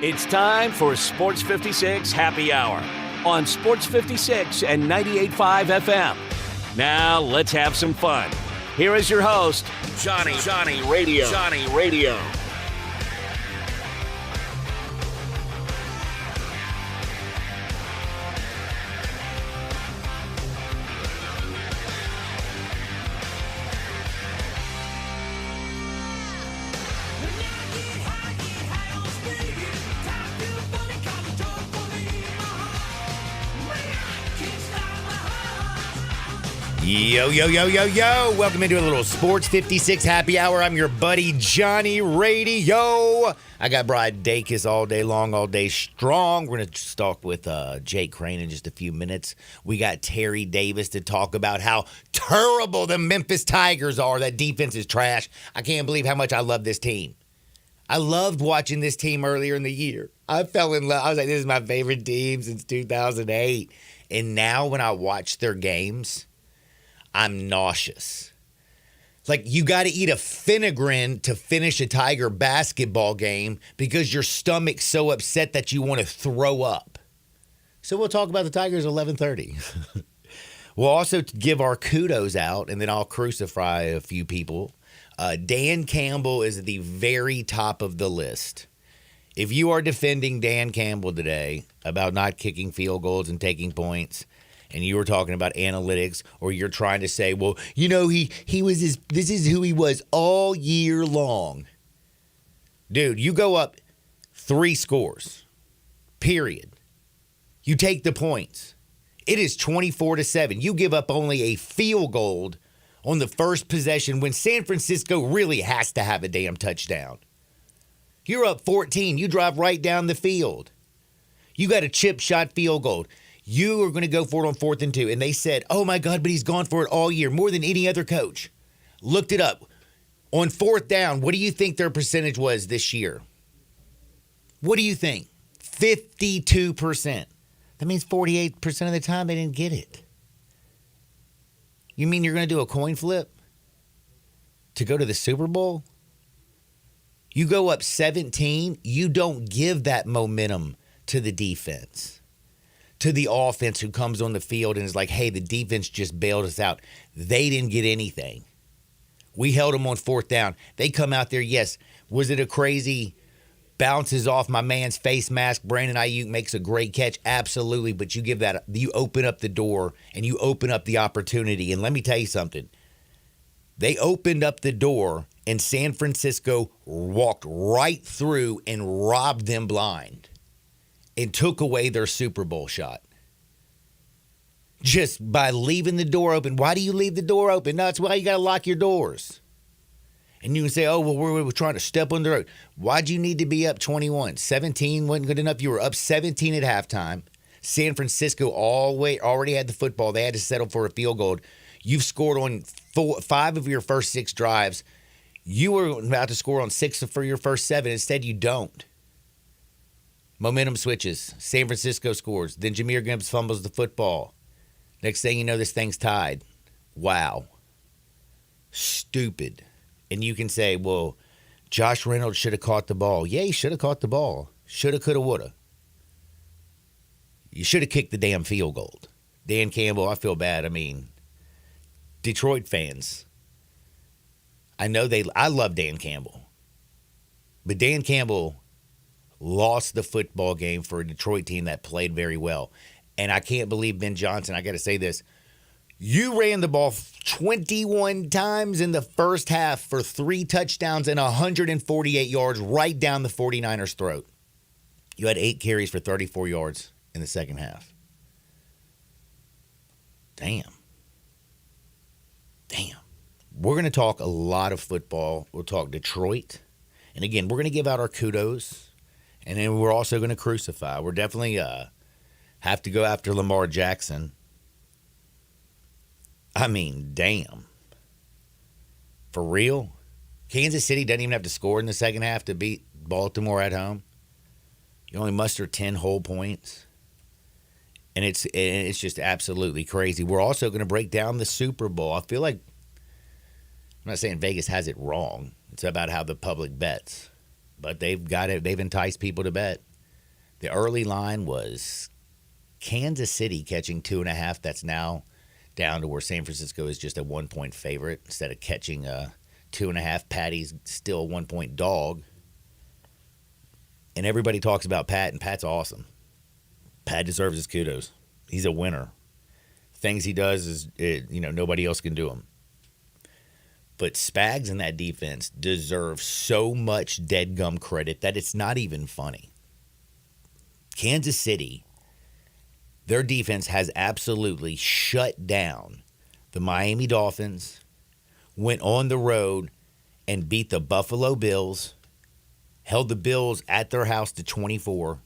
It's time for Sports 56 Happy Hour on Sports 56 and 98.5 FM. Now let's have some fun. Here is your host, Johnny Radio. Yo. Welcome into a little Sports 56 Happy Hour. I'm your buddy, Johnny Radio. I got Brad Dacus all day long, all day strong. We're going to talk with Jake Crane in just a few minutes. We got Terry Davis to talk about how terrible the Memphis Tigers are. That defense is trash. I can't believe how much I love this team. I loved watching this team earlier in the year. I fell in love. I was like, this is my favorite team since 2008. And now when I watch their games, I'm nauseous. Like, you got to eat a Finagrin to finish a Tiger basketball game because your stomach's so upset that you want to throw up. So we'll talk about the Tigers at 11:30. We'll also give our kudos out, and then I'll crucify a few people. Dan Campbell is at the very top of the list. If you are defending Dan Campbell today about not kicking field goals and taking points, and you were talking about analytics, or you're trying to say, well, you know, this is who he was all year long. Dude, you go up 3 scores, period. You take the points. It is 24-7. You give up only a field goal on the first possession when San Francisco really has to have a damn touchdown. You're up 14. You drive right down the field. You got a chip shot field goal. You are going to go for it on 4th and 2. And they said, oh, my God, but he's gone for it all year, more than any other coach. Looked it up. On 4th down, what do you think their percentage was this year? What do you think? 52%. That means 48% of the time they didn't get it. You mean you're going to do a coin flip to go to the Super Bowl? You go up 17, you don't give that momentum to the defense, to the offense who comes on the field and is like, hey, the defense just bailed us out. They didn't get anything. We held them on 4th down. They come out there, yes. Was it a crazy bounces off my man's face mask? Brandon Ayuk makes a great catch. Absolutely. But you open up the door and you open up the opportunity. And let me tell you something. They opened up the door and San Francisco walked right through and robbed them blind and took away their Super Bowl shot. Just by leaving the door open. Why do you leave the door open? No, that's why you got to lock your doors. And you can say, oh, well, we're trying to step on the road. Why'd you need to be up 21? 17 wasn't good enough. You were up 17 at halftime. San Francisco already had the football. They had to settle for a field goal. You've scored on 5 of your first 6 drives. You were about to score on 6 for your first 7. Instead, you don't. Momentum switches. San Francisco scores. Then Jahmyr Gibbs fumbles the football. Next thing you know, this thing's tied. Wow. Stupid. And you can say, well, Josh Reynolds should have caught the ball. Yeah, he should have caught the ball. Shoulda, coulda, woulda. You should have kicked the damn field goal. Dan Campbell, I feel bad. I mean, Detroit fans, I love Dan Campbell. But Dan Campbell lost the football game for a Detroit team that played very well. And I can't believe Ben Johnson, I got to say this. You ran the ball 21 times in the first half for 3 touchdowns and 148 yards right down the 49ers' throat. You had 8 carries for 34 yards in the second half. Damn. We're going to talk a lot of football. We'll talk Detroit. And again, we're going to give out our kudos. And then we're also going to crucify. We're definitely have to go after Lamar Jackson. I mean, damn. For real? Kansas City doesn't even have to score in the second half to beat Baltimore at home. You only muster 10 whole points. And it's just absolutely crazy. We're also going to break down the Super Bowl. I feel like I'm not saying Vegas has it wrong. It's about how the public bets. But they've got it. They've enticed people to bet. The early line was Kansas City catching 2.5. That's now down to where San Francisco is just a 1-point favorite instead of catching a 2.5. Patty's still a 1-point dog. And everybody talks about Pat, and Pat's awesome. Pat deserves his kudos. He's a winner. Things he does is, nobody else can do them. But Spags and that defense deserve so much dead gum credit that it's not even funny. Kansas City, their defense has absolutely shut down the Miami Dolphins, went on the road and beat the Buffalo Bills, held the Bills at their house to 24,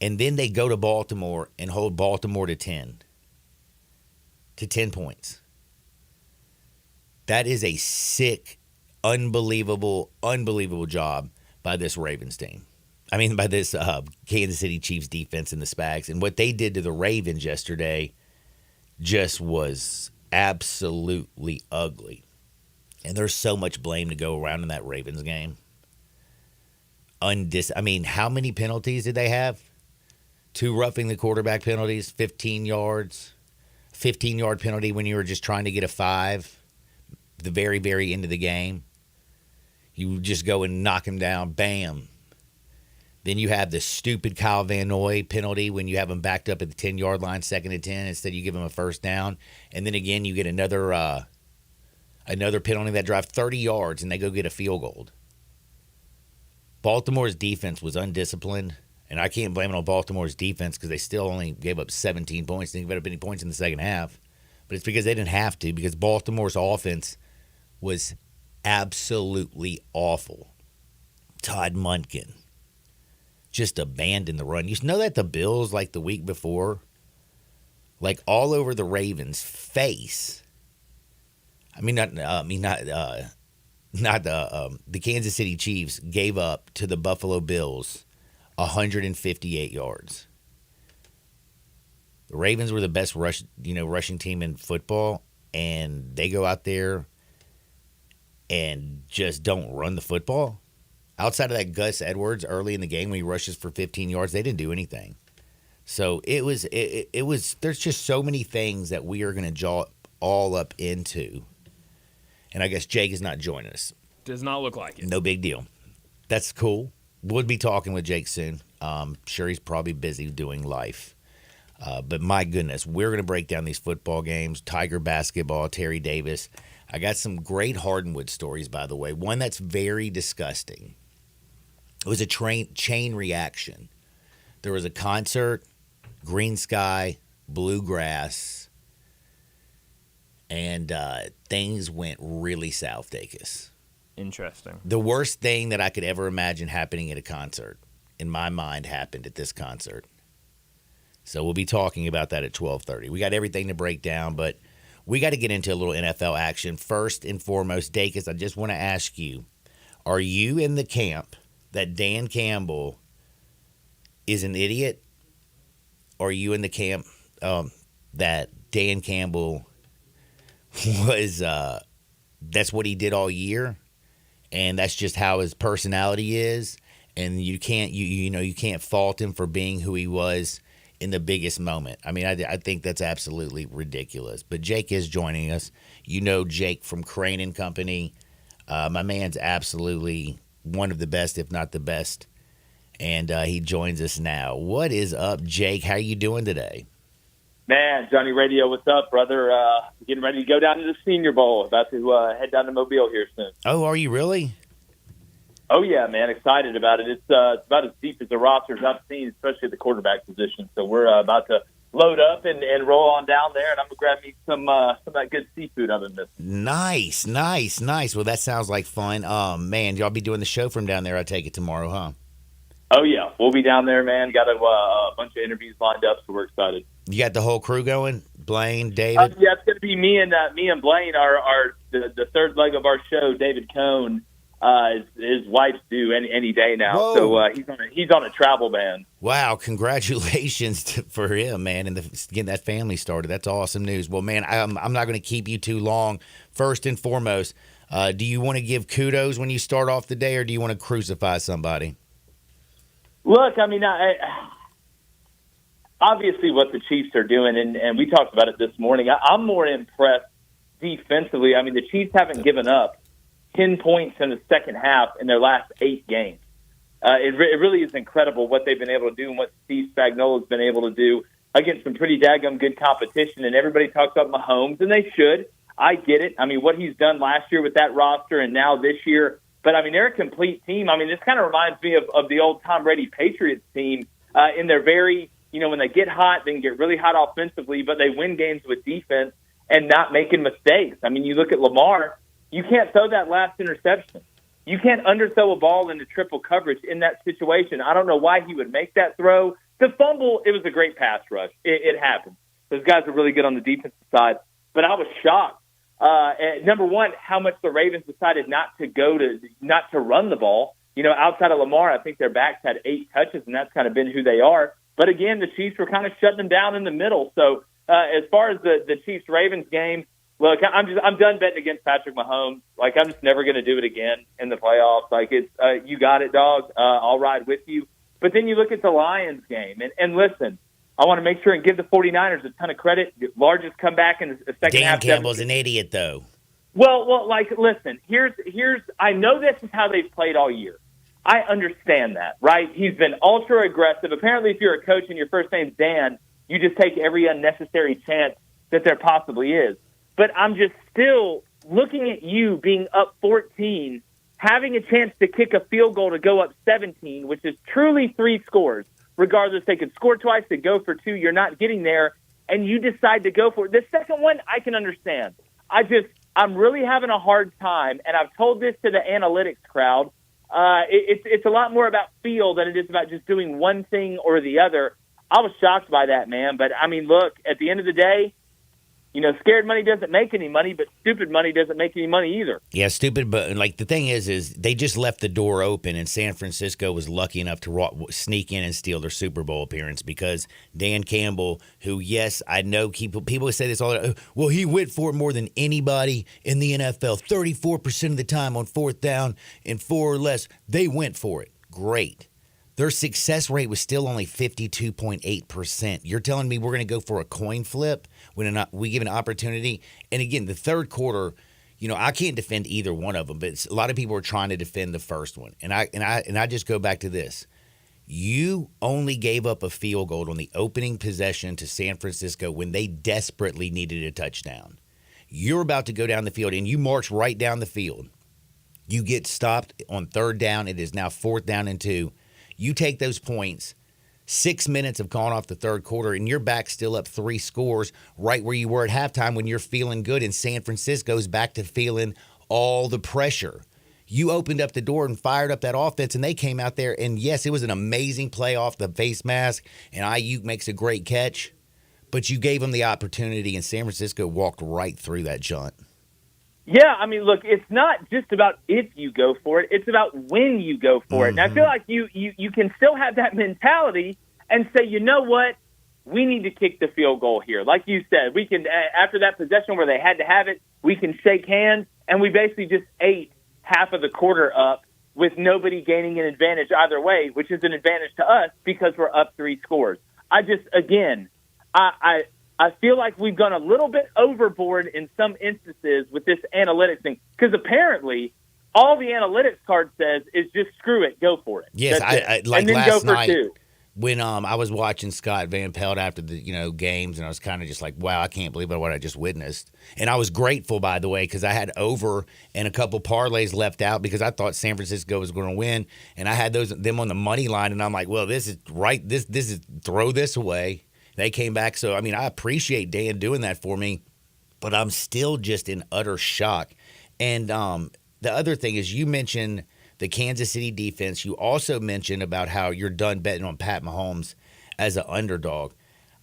and then they go to Baltimore and hold Baltimore to 10 points. That is a sick, unbelievable job by this Ravens team. I mean, by this Kansas City Chiefs defense and the Spags. And what they did to the Ravens yesterday just was absolutely ugly. And there's so much blame to go around in that Ravens game. How many penalties did they have? 2 roughing the quarterback penalties, 15 yards, 15-yard penalty when you were just trying to get a 5, the very, very end of the game. You just go and knock him down, bam. Then you have the stupid Kyle Van Noy penalty when you have him backed up at the 10-yard line, 2nd and 10. Instead, you give him a first down. And then again, you get another penalty that drives 30 yards, and they go get a field goal. Baltimore's defense was undisciplined, and I can't blame it on Baltimore's defense because they still only gave up 17 points. They didn't give up any points in the second half. But it's because they didn't have to, because Baltimore's offense was absolutely awful. Todd Monken just abandoned the run. You know that the Bills, like the week before, like all over the Ravens' face. The Kansas City Chiefs gave up to the Buffalo Bills 158 yards. The Ravens were the best rushing team in football, and they go out there and just don't run the football. Outside of that Gus Edwards early in the game when he rushes for 15 yards, they didn't do anything. So it was there's just so many things that we are going to jaw all up into. And I guess Jake is not joining us. Does not look like it. No big deal. That's cool. We'll be talking with Jake soon. Sure, he's probably busy doing life. But my goodness, we're going to break down these football games. Tiger basketball, Terry Davis. I got some great Hardwood stories, by the way. One that's very disgusting. It was a chain reaction. There was a concert, green sky, bluegrass, and things went really south, Dacus. Interesting. The worst thing that I could ever imagine happening at a concert, in my mind, happened at this concert. So we'll be talking about that at 12:30. We got everything to break down, but we got to get into a little NFL action. First and foremost, Dacus, I just want to ask you, are you in the camp that Dan Campbell is an idiot? Or are you in the camp that Dan Campbell was that's what he did all year, and that's just how his personality is, and you can't fault him for being who he was in the biggest moment? I mean, I think that's absolutely ridiculous. But Jake is joining us. You know Jake from Crane and Company. My man's absolutely one of the best, if not the best, and he joins us now. What is up, Jake? How are you doing today? Man, Johnny Radio, what's up, brother? Getting ready to go down to the Senior Bowl. About to head down to Mobile here soon. Oh, are you really? Oh, yeah, man. Excited about it. It's about as deep as the rosters I've seen, especially at the quarterback position. So we're about to load up and roll on down there, and I'm going to grab me some of that good seafood I've been missing. Nice. Well, that sounds like fun. Man, y'all be doing the show from down there, I take it, tomorrow, huh? Oh, yeah. We'll be down there, man. Got a bunch of interviews lined up, so we're excited. You got the whole crew going? Blaine, David? Yeah, it's going to be me and Blaine, the third leg of our show. David Cohn His wife's due any day now, Whoa. so he's on a travel ban. Wow, congratulations for him, man, and getting that family started. That's awesome news. Well, man, I'm not going to keep you too long. First and foremost, do you want to give kudos when you start off the day, or do you want to crucify somebody? Look, I mean, obviously what the Chiefs are doing, and we talked about it this morning, I'm more impressed defensively. I mean, the Chiefs haven't given up 10 points in the second half in their last 8 games. It really is incredible what they've been able to do and what Steve Spagnuolo has been able to do against some pretty daggum good competition. And everybody talks about Mahomes, and they should. I get it. I mean, what he's done last year with that roster and now this year. But, I mean, they're a complete team. I mean, this kind of reminds me of the old Tom Brady Patriots team in their very, when they get hot, they can get really hot offensively, but they win games with defense and not making mistakes. I mean, you look at Lamar, you can't throw that last interception. You can't underthrow a ball into triple coverage in that situation. I don't know why he would make that throw. The fumble, it was a great pass rush. It happened. Those guys are really good on the defensive side. But I was shocked. Number one, how much the Ravens decided not to run the ball. Outside of Lamar, I think their backs had 8 touches, and that's kind of been who they are. But again, the Chiefs were kind of shutting them down in the middle. So as far as the Chiefs-Ravens game, look, I'm done betting against Patrick Mahomes. Like, I'm just never going to do it again in the playoffs. Like, it's you got it, dog. I'll ride with you. But then you look at the Lions game, and listen, I want to make sure and give the 49ers a ton of credit. The largest comeback in the second half. Dan Campbell's an idiot, though. Well, like, listen, here's. I know this is how they've played all year. I understand that, right? He's been ultra aggressive. Apparently, if you're a coach and your first name's Dan, you just take every unnecessary chance that there possibly is. But I'm just still looking at you being up 14, having a chance to kick a field goal to go up 17, which is truly 3 scores. Regardless, they could score twice, they go for 2, you're not getting there, and you decide to go for it. The second one, I can understand. I'm really having a hard time, and I've told this to the analytics crowd. It's a lot more about feel than it is about just doing one thing or the other. I was shocked by that, man. But, I mean, look, at the end of the day, scared money doesn't make any money, but stupid money doesn't make any money either. Yeah, stupid, but like the thing is they just left the door open, and San Francisco was lucky enough to sneak in and steal their Super Bowl appearance because Dan Campbell, who, yes, I know people say this all the time, well, he went for it more than anybody in the NFL, 34% of the time on 4th down and 4 or less. They went for it. Great. Their success rate was still only 52.8%. You're telling me we're going to go for a coin flip when we give an opportunity? And again, the third quarter, I can't defend either one of them, but a lot of people are trying to defend the first one. And I just go back to this. You only gave up a field goal on the opening possession to San Francisco when they desperately needed a touchdown. You're about to go down the field, and you march right down the field. You get stopped on 3rd down. It is now 4th down and 2. You take those points, 6 minutes have gone off the third quarter, and you're back still up 3 scores right where you were at halftime when you're feeling good, and San Francisco's back to feeling all the pressure. You opened up the door and fired up that offense, and they came out there, and yes, it was an amazing play off the face mask, and Ayuk makes a great catch, but you gave them the opportunity, and San Francisco walked right through that jaunt. Yeah, I mean, look, it's not just about if you go for it. It's about when you go for it. And I feel like you can still have that mentality and say, you know what, we need to kick the field goal here. Like you said, we can, after that possession where they had to have it, we can shake hands, and we basically just ate half of the quarter up with nobody gaining an advantage either way, which is an advantage to us because we're up 3 scores. I feel like we've gone a little bit overboard in some instances with this analytics thing because apparently all the analytics card says is just screw it, go for it. Yes, I like and then last go for night 2. when I was watching Scott Van Pelt after the games, and I was kind of just like, wow, I can't believe what I just witnessed. And I was grateful, by the way, because I had over and a couple parlays left out because I thought San Francisco was going to win, and I had them on the money line, and I'm like, well, this is right. This is throw this away. They came back. So, I mean, I appreciate Dan doing that for me, but I'm still just in utter shock. And the other thing is you mentioned the Kansas City defense. You also mentioned about how you're done betting on Pat Mahomes as an underdog.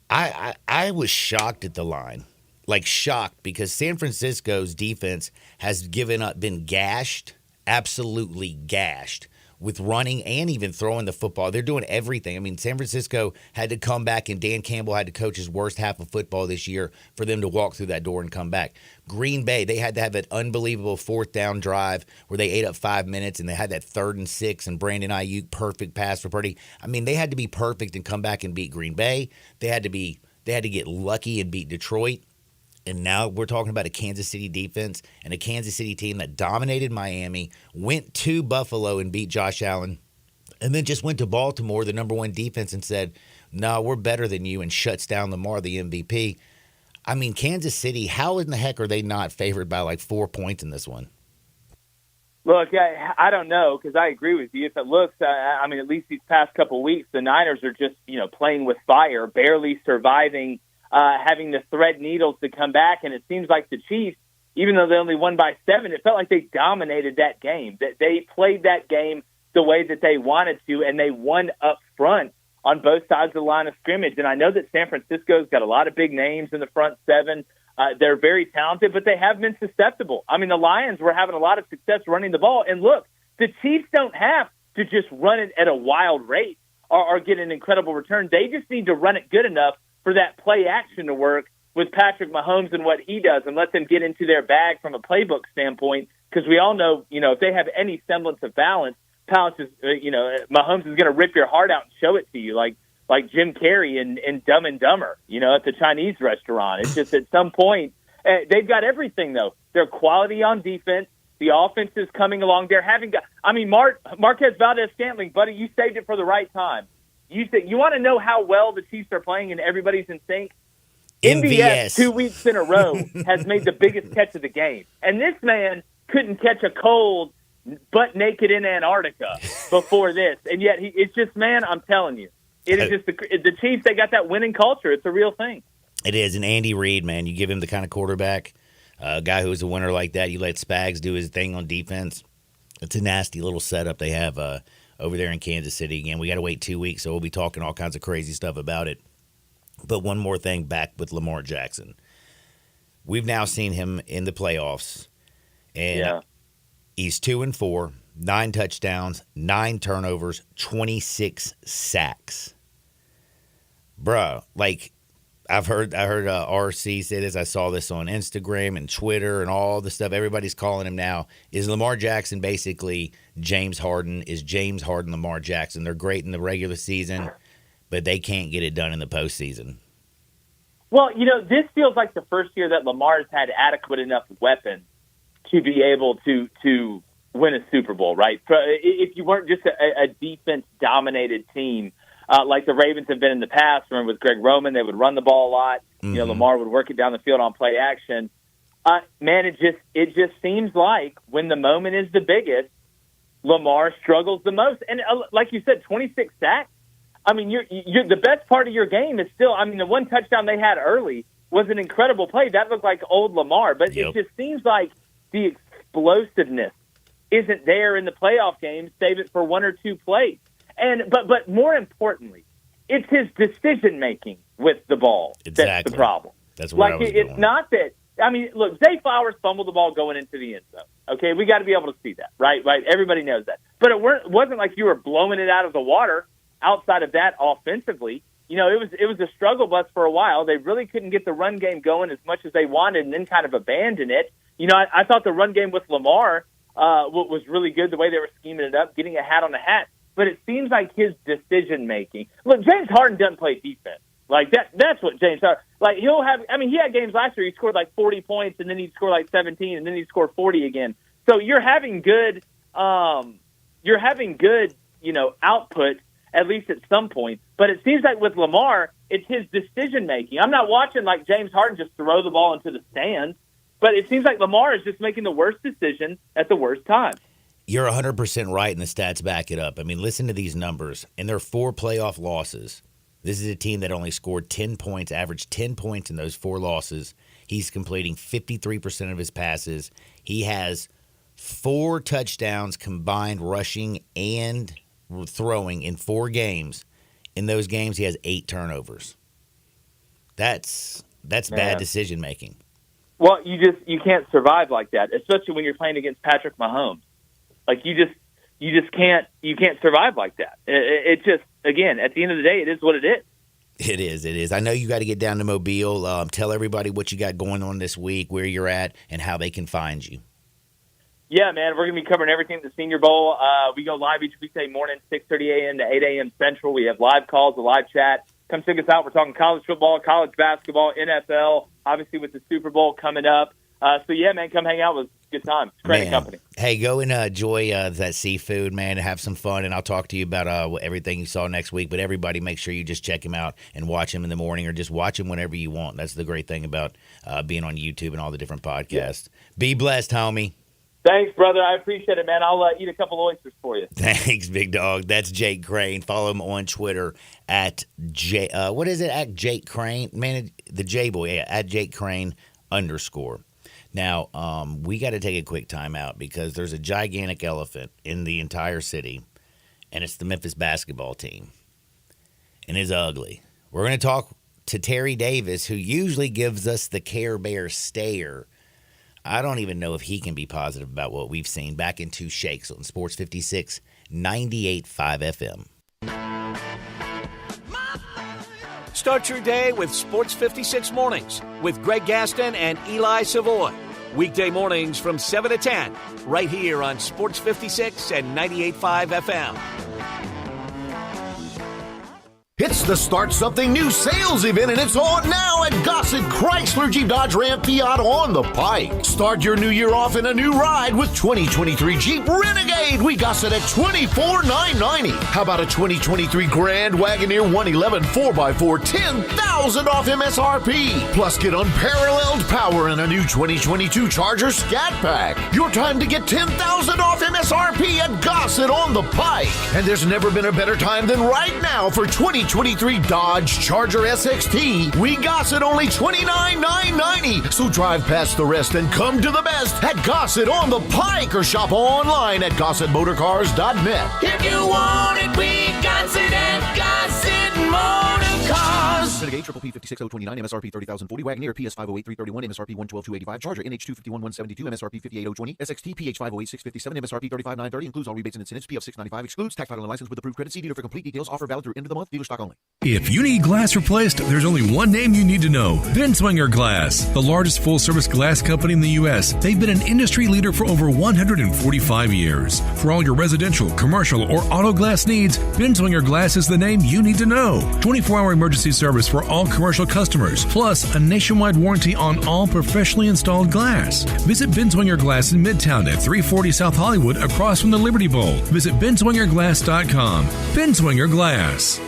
I was shocked at the line, like shocked, because San Francisco's defense has been gashed absolutely gashed with running and even throwing the football. They're doing everything. I mean, San Francisco had to come back, and Dan Campbell had to coach his worst half of football this year for them to walk through that door and come back. Green Bay, they had to have an unbelievable fourth down drive where they ate up 5 minutes, and they had that 3rd and 6, and Brandon Ayuk, perfect pass for Purdy. I mean, they had to be perfect and come back and beat Green Bay. They had to get lucky and beat Detroit. And now we're talking about a Kansas City defense and a Kansas City team that dominated Miami, went to Buffalo and beat Josh Allen, and then just went to Baltimore, the number 1 defense, and said, no, we're better than you, and shuts down Lamar, the MVP. I mean, Kansas City, how in the heck are they not favored by like 4 points in this one? Look, I don't know, because I agree with you. If it looks, I mean, at least these past couple of weeks, the Niners are just, playing with fire, barely surviving, having to thread needles to come back. And it seems like the Chiefs, even though they only won by 7, it felt like they dominated that game. That they played that game the way that they wanted to, and they won up front on both sides of the line of scrimmage. And I know that San Francisco's got a lot of big names in the front 7. They're very talented, but they have been susceptible. I mean, the Lions were having a lot of success running the ball. And look, the Chiefs don't have to just run it at a wild rate or get an incredible return. They just need to run it good enough for that play action to work with Patrick Mahomes and what he does, and let them get into their bag from a playbook standpoint. Because we all know, if they have any semblance of balance, Mahomes is going to rip your heart out and show it to you, like Jim Carrey in Dumb and Dumber, at the Chinese restaurant. It's just at some point, they've got everything, though. They're quality on defense. The offense is coming along. They're having Marquez Valdez-Scantling, buddy, you saved it for the right time. You want to know how well the Chiefs are playing and everybody's in sync? MVS 2 weeks in a row has made the biggest catch of the game. And this man couldn't catch a cold butt naked in Antarctica before this. And yet it's just, man, I'm telling you, it is just the Chiefs, they got that winning culture. It's a real thing. It is. And Andy Reid, man, you give him the kind of quarterback, a guy who's a winner like that, you let Spags do his thing on defense. It's a nasty little setup they have over there in Kansas City. Again, we got to wait 2 weeks, so we'll be talking all kinds of crazy stuff about it. But one more thing back with Lamar Jackson. We've now seen him in the playoffs, and he's 2-4, 9 touchdowns, 9 turnovers, 26 sacks. Bruh, I heard RC say this. I saw this on Instagram and Twitter and all the stuff. Everybody's calling him now. Is Lamar Jackson basically James Harden? Is James Harden Lamar Jackson? They're great in the regular season, but they can't get it done in the postseason. Well, this feels like the first year that Lamar's had adequate enough weapons to be able to win a Super Bowl, right? If you weren't just a defense-dominated team, like the Ravens have been in the past. Remember with Greg Roman, they would run the ball a lot. Mm-hmm. Lamar would work it down the field on play action. Man, it just seems like when the moment is the biggest, Lamar struggles the most. And like you said, 26 sacks. I mean, you're the best part of your game is still. I mean, the one touchdown they had early was an incredible play. That looked like old Lamar, but It just seems like the explosiveness isn't there in the playoff games. Save it for 1 or 2 plays. But more importantly, it's his decision making with the ball that's the problem. That's where I was it's going. not that. I mean, look, Zay Flowers fumbled the ball going into the end zone. Okay, we got to be able to see that, right? Right. Everybody knows that. But it wasn't like you were blowing it out of the water. Outside of that, offensively, it was a struggle bus for a while. They really couldn't get the run game going as much as they wanted, and then kind of abandon it. I thought the run game with Lamar was really good. The way they were scheming it up, getting a hat on a hat. But it seems like his decision making. Look, James Harden doesn't play defense like that. That's what James Harden he'll have. I mean, he had games last year. He scored like 40 points, and then he'd score like 17, and then he'd score 40 again. So you're having good. Output at least at some point. But it seems like with Lamar, it's his decision making. I'm not watching like James Harden just throw the ball into the stands, but it seems like Lamar is just making the worst decision at the worst time. You're 100% right, and the stats back it up. I mean, listen to these numbers. In their 4 playoff losses, this is a team that only scored 10 points, averaged 10 points in those 4 losses. He's completing 53% of his passes. He has 4 touchdowns combined rushing and throwing in 4 games. In those games, he has 8 turnovers. That's bad decision making. Well, you can't survive like that, especially when you're playing against Patrick Mahomes. Like you just can't survive like that. It just, again, at the end of the day, it is what it is. It is. I know you got to get down to Mobile. Tell everybody what you got going on this week, where you're at, and how they can find you. Yeah, man, we're going to be covering everything at the Senior Bowl. We go live each weekday morning, 6:30 a.m. to 8 a.m. Central. We have live calls, a live chat. Come check us out. We're talking college football, college basketball, NFL, obviously with the Super Bowl coming up. So, yeah, man, come hang out with us. Good time. It's great company. Hey, go and enjoy that seafood, man, and have some fun, and I'll talk to you about everything you saw next week. But everybody, make sure you just check him out and watch him in the morning, or just watch him whenever you want. That's the great thing about being on YouTube and all the different podcasts. Yeah. Be blessed, homie. Thanks, brother. I appreciate it, man. I'll eat a couple of oysters for you. Thanks, big dog. That's Jake Crane. Follow him on Twitter at at Jake Crane? Man, the J-Boy, at Jake Crane _ Now, we got to take a quick time out because there's a gigantic elephant in the entire city, and it's the Memphis basketball team. And it's ugly. We're going to talk to Terry Davis, who usually gives us the Care Bear stare. I don't even know if he can be positive about what we've seen. Back in Two Shakes on Sports 56, 98.5 FM. Start your day with Sports 56 Mornings with Greg Gaston and Eli Savoy. Weekday mornings from 7 to 10, right here on Sports 56 and 98.5 FM. It's the Start Something New sales event, and it's on now at Gossett Chrysler Jeep Dodge Ram Fiat on the Pike. Start your new year off in a new ride with 2023 Jeep Renegade. We Gossett at $24,990. How about a 2023 Grand Wagoneer 111 4x4, $10,000 off MSRP. Plus, get unparalleled power in a new 2022 Charger Scat Pack. Your time to get $10,000 off MSRP at Gossett on the Pike. And there's never been a better time than right now for 2023 Dodge Charger SXT. We Gossett only $29,990. So drive past the rest and come to the best at Gossett on the Pike, or shop online at GossettMotorCars.net. If you want it, we Gossett at Gossett Motorcars. Renegade Triple P 56029 MSRP 30,040. Wagoneer PS 508,331 MSRP 112,285. Charger NH 251,172 MSRP 58,020. SXT PH 508,657 MSRP 35,930. Includes all rebates and incentives. PF 695. Excludes tax title and license with approved credit. See dealer for complete details. Offer valid through end of the month. Dealer stock only. If you need glass replaced, there's only one name you need to know: Binswanger Glass, the largest full-service glass company in the U.S. They've been an industry leader for over 145 years. For all your residential, commercial, or auto glass needs, Binswanger Glass is the name you need to know. 24-hour emergency service for all commercial customers, plus a nationwide warranty on all professionally installed glass. Visit Binswanger Glass in Midtown at 340 South Hollywood, across from the Liberty Bowl. Visit binswangerglass.com. Binswanger Glass.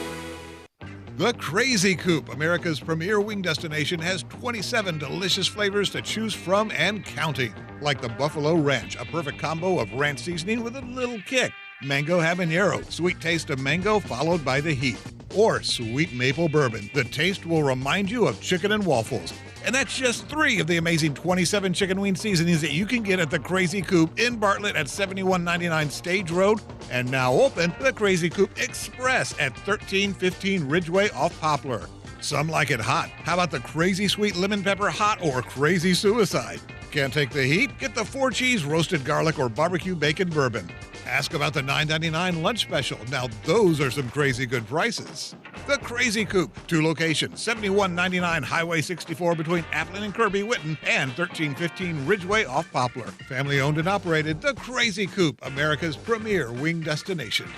The Crazy Coop, America's premier wing destination, has 27 delicious flavors to choose from and counting. Like the Buffalo Ranch, a perfect combo of ranch seasoning with a little kick. Mango Habanero, sweet taste of mango followed by the heat. Or sweet maple bourbon. The taste will remind you of chicken and waffles. And that's just 3 of the amazing 27 chicken wing seasonings that you can get at the Crazy Coop in Bartlett at 7199 Stage Road. And now open the Crazy Coop Express at 1315 Ridgeway off Poplar. Some like it hot. How about the Crazy Sweet Lemon Pepper Hot or Crazy Suicide? Can't take the heat? Get the 4-cheese roasted garlic or barbecue bacon bourbon. Ask about the $9.99 lunch special. Now those are some crazy good prices. The Crazy Coop, 2 locations, 7199 Highway 64 between Appleton and Kirby Whitten, and 1315 Ridgeway off Poplar. Family owned and operated, The Crazy Coop, America's premier wing destination.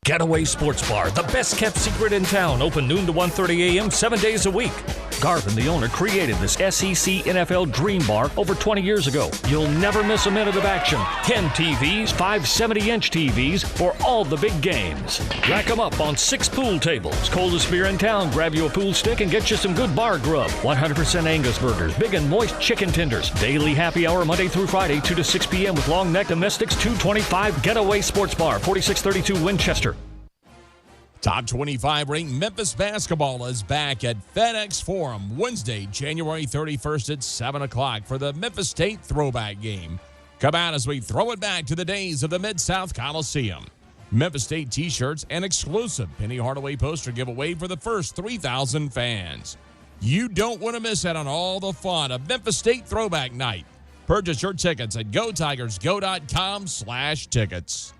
Getaway Sports Bar, the best kept secret in town, open noon to 1:30 a.m. 7 days a week. Garvin, the owner, created this SEC NFL Dream Bar over 20 years ago. You'll never miss a minute of action. 10 TVs, 5 70-inch TVs for all the big games. Rack them up on 6 pool tables. Coldest beer in town, grab you a pool stick and get you some good bar grub. 100% Angus burgers, big and moist chicken tenders. Daily happy hour Monday through Friday, 2 to 6 p.m. with long neck domestics, 225 Getaway Sports Bar, 4632 Winchester. Top 25 ranked Memphis basketball is back at FedEx Forum Wednesday, January 31st at 7 o'clock for the Memphis State throwback game. Come out as we throw it back to the days of the Mid-South Coliseum. Memphis State t-shirts and exclusive Penny Hardaway poster giveaway for the first 3,000 fans. You don't want to miss out on all the fun of Memphis State throwback night. Purchase your tickets at GoTigersGo.com/tickets.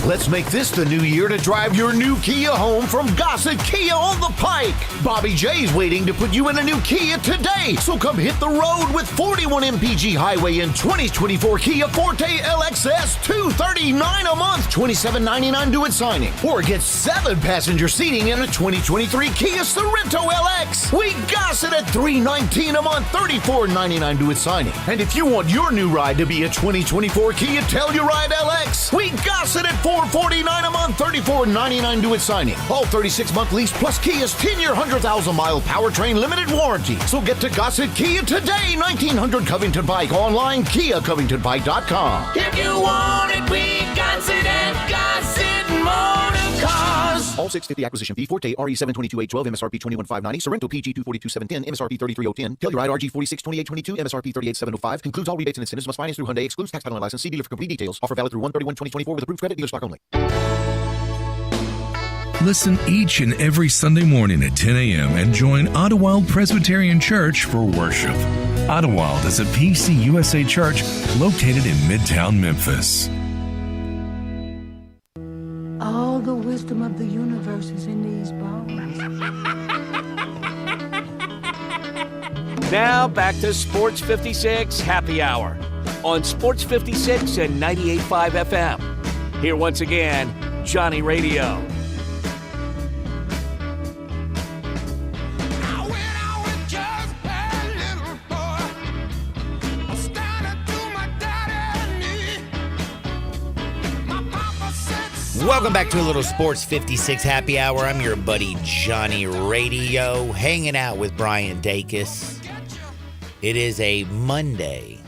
Let's make this the new year to drive your new Kia home from Gossett Kia on the Pike. Bobby J's waiting to put you in a new Kia today. So come hit the road with 41 MPG Highway and 2024 Kia Forte LXS, $239 a month, $27.99 due at signing. Or get 7-passenger seating in a 2023 Kia Sorento LX. We Gossett at $319 a month, $34.99 due at signing. And if you want your new ride to be a 2024 Kia Telluride LX, we Gossett at $449 a month, $34.99 due at signing. All 36-month lease plus Kia's 10-year, 100,000-mile powertrain limited warranty. So get to Gossett Kia today, 1900 Covington Pike. Online, KiaCovingtonPike.com. If you want it, we Gossett at Gossett Motor Cars. All 650 acquisition fee. Forte RE722-812, MSRP 21590. Sorrento PG 242-710, MSRP 33010. Telluride RG 462822, MSRP 38705. Includes all rebates and incentives. Must finance through Hyundai. Excludes tax title and license. See dealer for complete details. Offer valid through 1/31/2024 with approved credit. Dealer stock only. Listen each and every Sunday morning at 10 a.m. and join Ottawild Presbyterian Church for worship. Ottawild is a PCUSA church located in Midtown Memphis. All the wisdom of the universe is in these bones. Now back to Sports 56 Happy Hour on Sports 56 and 98.5 FM. Here once again, Johnny Radio. Welcome back to a little Sports 56 Happy Hour. I'm your buddy Johnny Radio, hanging out with Brian Dacus. It is a Monday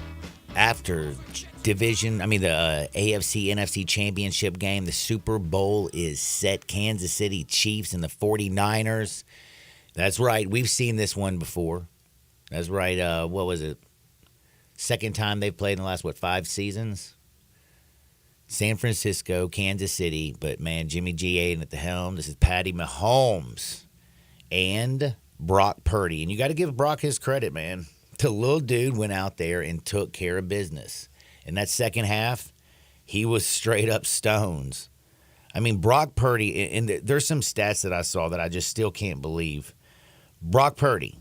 after the AFC NFC Championship game. The Super Bowl is set. Kansas City Chiefs and the 49ers. That's right. We've seen this one before. That's right. What was it? Second time they've played in the last, 5 seasons? San Francisco, Kansas City, but man, Jimmy G ain't at the helm. This is Patty Mahomes and Brock Purdy. And you got to give Brock his credit, man. The little dude went out there and took care of business. In that second half, he was straight up stones. I mean, Brock Purdy, and there's some stats that I saw that I just still can't believe. Brock Purdy,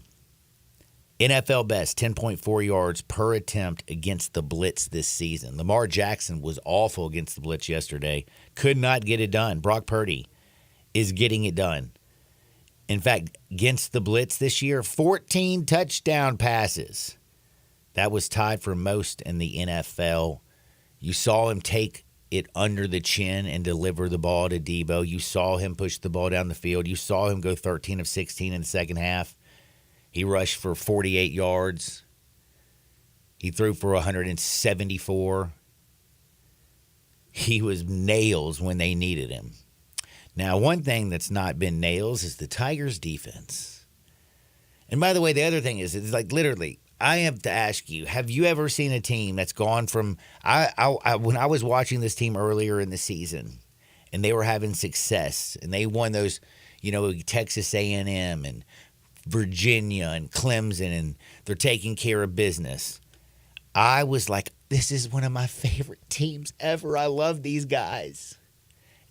NFL best, 10.4 yards per attempt against the blitz this season. Lamar Jackson was awful against the blitz yesterday. Could not get it done. Brock Purdy is getting it done. In fact, against the blitz this year, 14 touchdown passes. That was tied for most in the NFL. You saw him take it under the chin and deliver the ball to Debo. You saw him push the ball down the field. You saw him go 13 of 16 in the second half. He rushed for 48 yards. He threw for 174. He was nails when they needed him. Now, one thing that's not been nails is the Tigers' defense. And by the way, the other thing is, it's like literally, I have to ask you, have you ever seen a team that's gone from, when I was watching this team earlier in the season, and they were having success, and they won those, Texas A&M and Virginia and Clemson, and they're taking care of business. I was like, this is one of my favorite teams ever. I love these guys.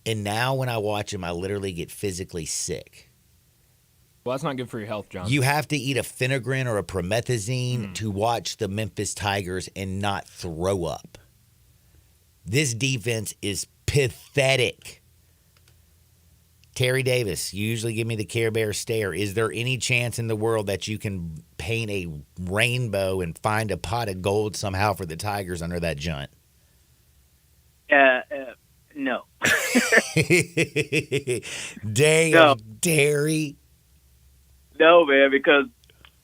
And now when I watch them, I literally get physically sick. Well, that's not good for your health, John. You have to eat a Phenergan or a Promethazine to watch the Memphis Tigers and not throw up. This defense is pathetic. Terry Davis, you usually give me the Care Bear stare. Is there any chance in the world that you can paint a rainbow and find a pot of gold somehow for the Tigers under that junt? No. Dang, no. Terry. No, man, because,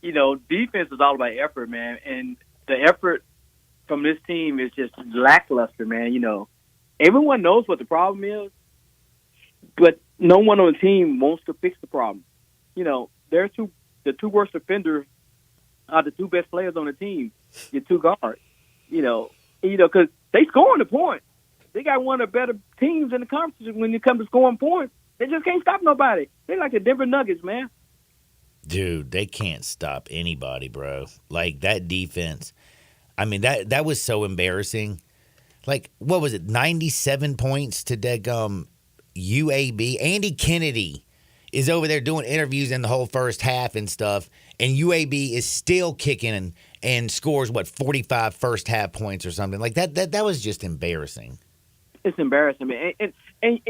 defense is all about effort, man. And the effort from this team is just lackluster, man. Everyone knows what the problem is, but no one on the team wants to fix the problem. The two worst offenders are the two best players on the team, your two guards. Because they scoring the points. They got one of the better teams in the conference when it comes to scoring points. They just can't stop nobody. They're like the Denver Nuggets, man. Dude, they can't stop anybody, bro. Like, that defense, I mean, that was so embarrassing. Like, what was it, 97 points to UAB? Andy Kennedy is over there doing interviews in the whole first half and stuff, and UAB is still kicking and scores, 45 first half points or something. Like, that was just embarrassing. It's embarrassing, man. And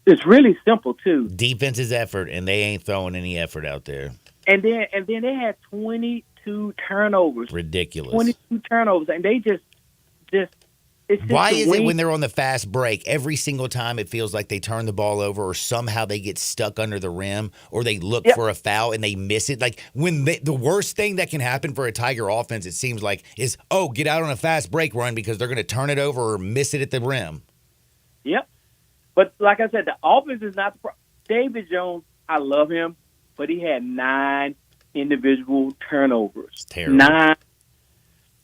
it's really simple, too. Defense's effort, and they ain't throwing any effort out there. And then they had 22 turnovers. Ridiculous. 22 turnovers, and they just it's just why is it when they're on the fast break, every single time it feels like they turn the ball over or somehow they get stuck under the rim or they look for a foul and they miss it? Like, when the worst thing that can happen for a Tiger offense, it seems like, is, get out on a fast break run because they're going to turn it over or miss it at the rim. Yep. But like I said, the offense is not the problem. David Jones, I love him, but he had 9 individual turnovers. Terrible.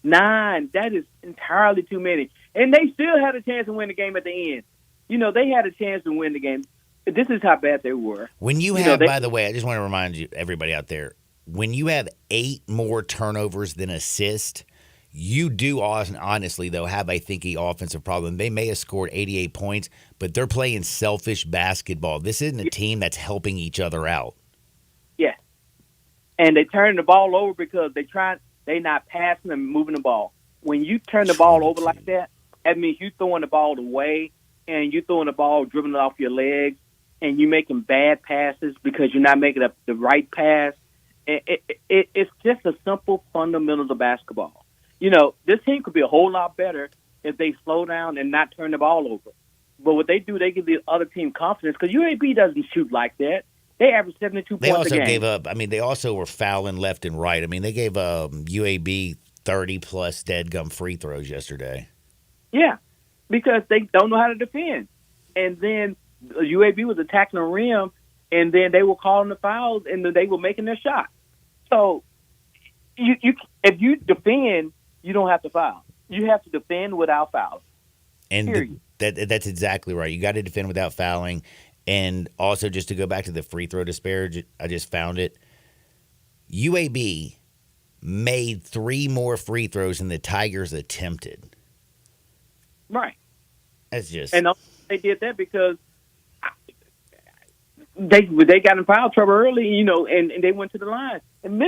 9. That is entirely too many. And they still had a chance to win the game at the end. You know, they had a chance to win the game. This is how bad they were. When you have, by the way, I just want to remind you, everybody out there, when you have 8 more turnovers than assists, you do honestly, though, have, I think, an offensive problem. They may have scored 88 points, but they're playing selfish basketball. This isn't a team that's helping each other out. Yeah. And they turn the ball over because they not passing and moving the ball. When you turn the ball over like that means you throwing the ball away and you throwing the ball dribbling off your legs and you making bad passes because you're not making the right pass. It's just a simple fundamentals of basketball. You know, this team could be a whole lot better if they slow down and not turn the ball over. But what they do, they give the other team confidence because UAB doesn't shoot like that. They average 72 points a game. They also gave up. I mean, they also were fouling left and right. I mean, they gave UAB 30-plus dead-gum free throws yesterday. Yeah, because they don't know how to defend. And then UAB was attacking the rim, and then they were calling the fouls, and then they were making their shot. So if you defend, you don't have to foul. You have to defend without fouling. And that's exactly right. You got to defend without fouling. And also, just to go back to the free throw disparage, I just found it. UAB made 3 more free throws than the Tigers attempted. Right. That's just... And they did that because they got in foul trouble early, you know, and they went to the line. And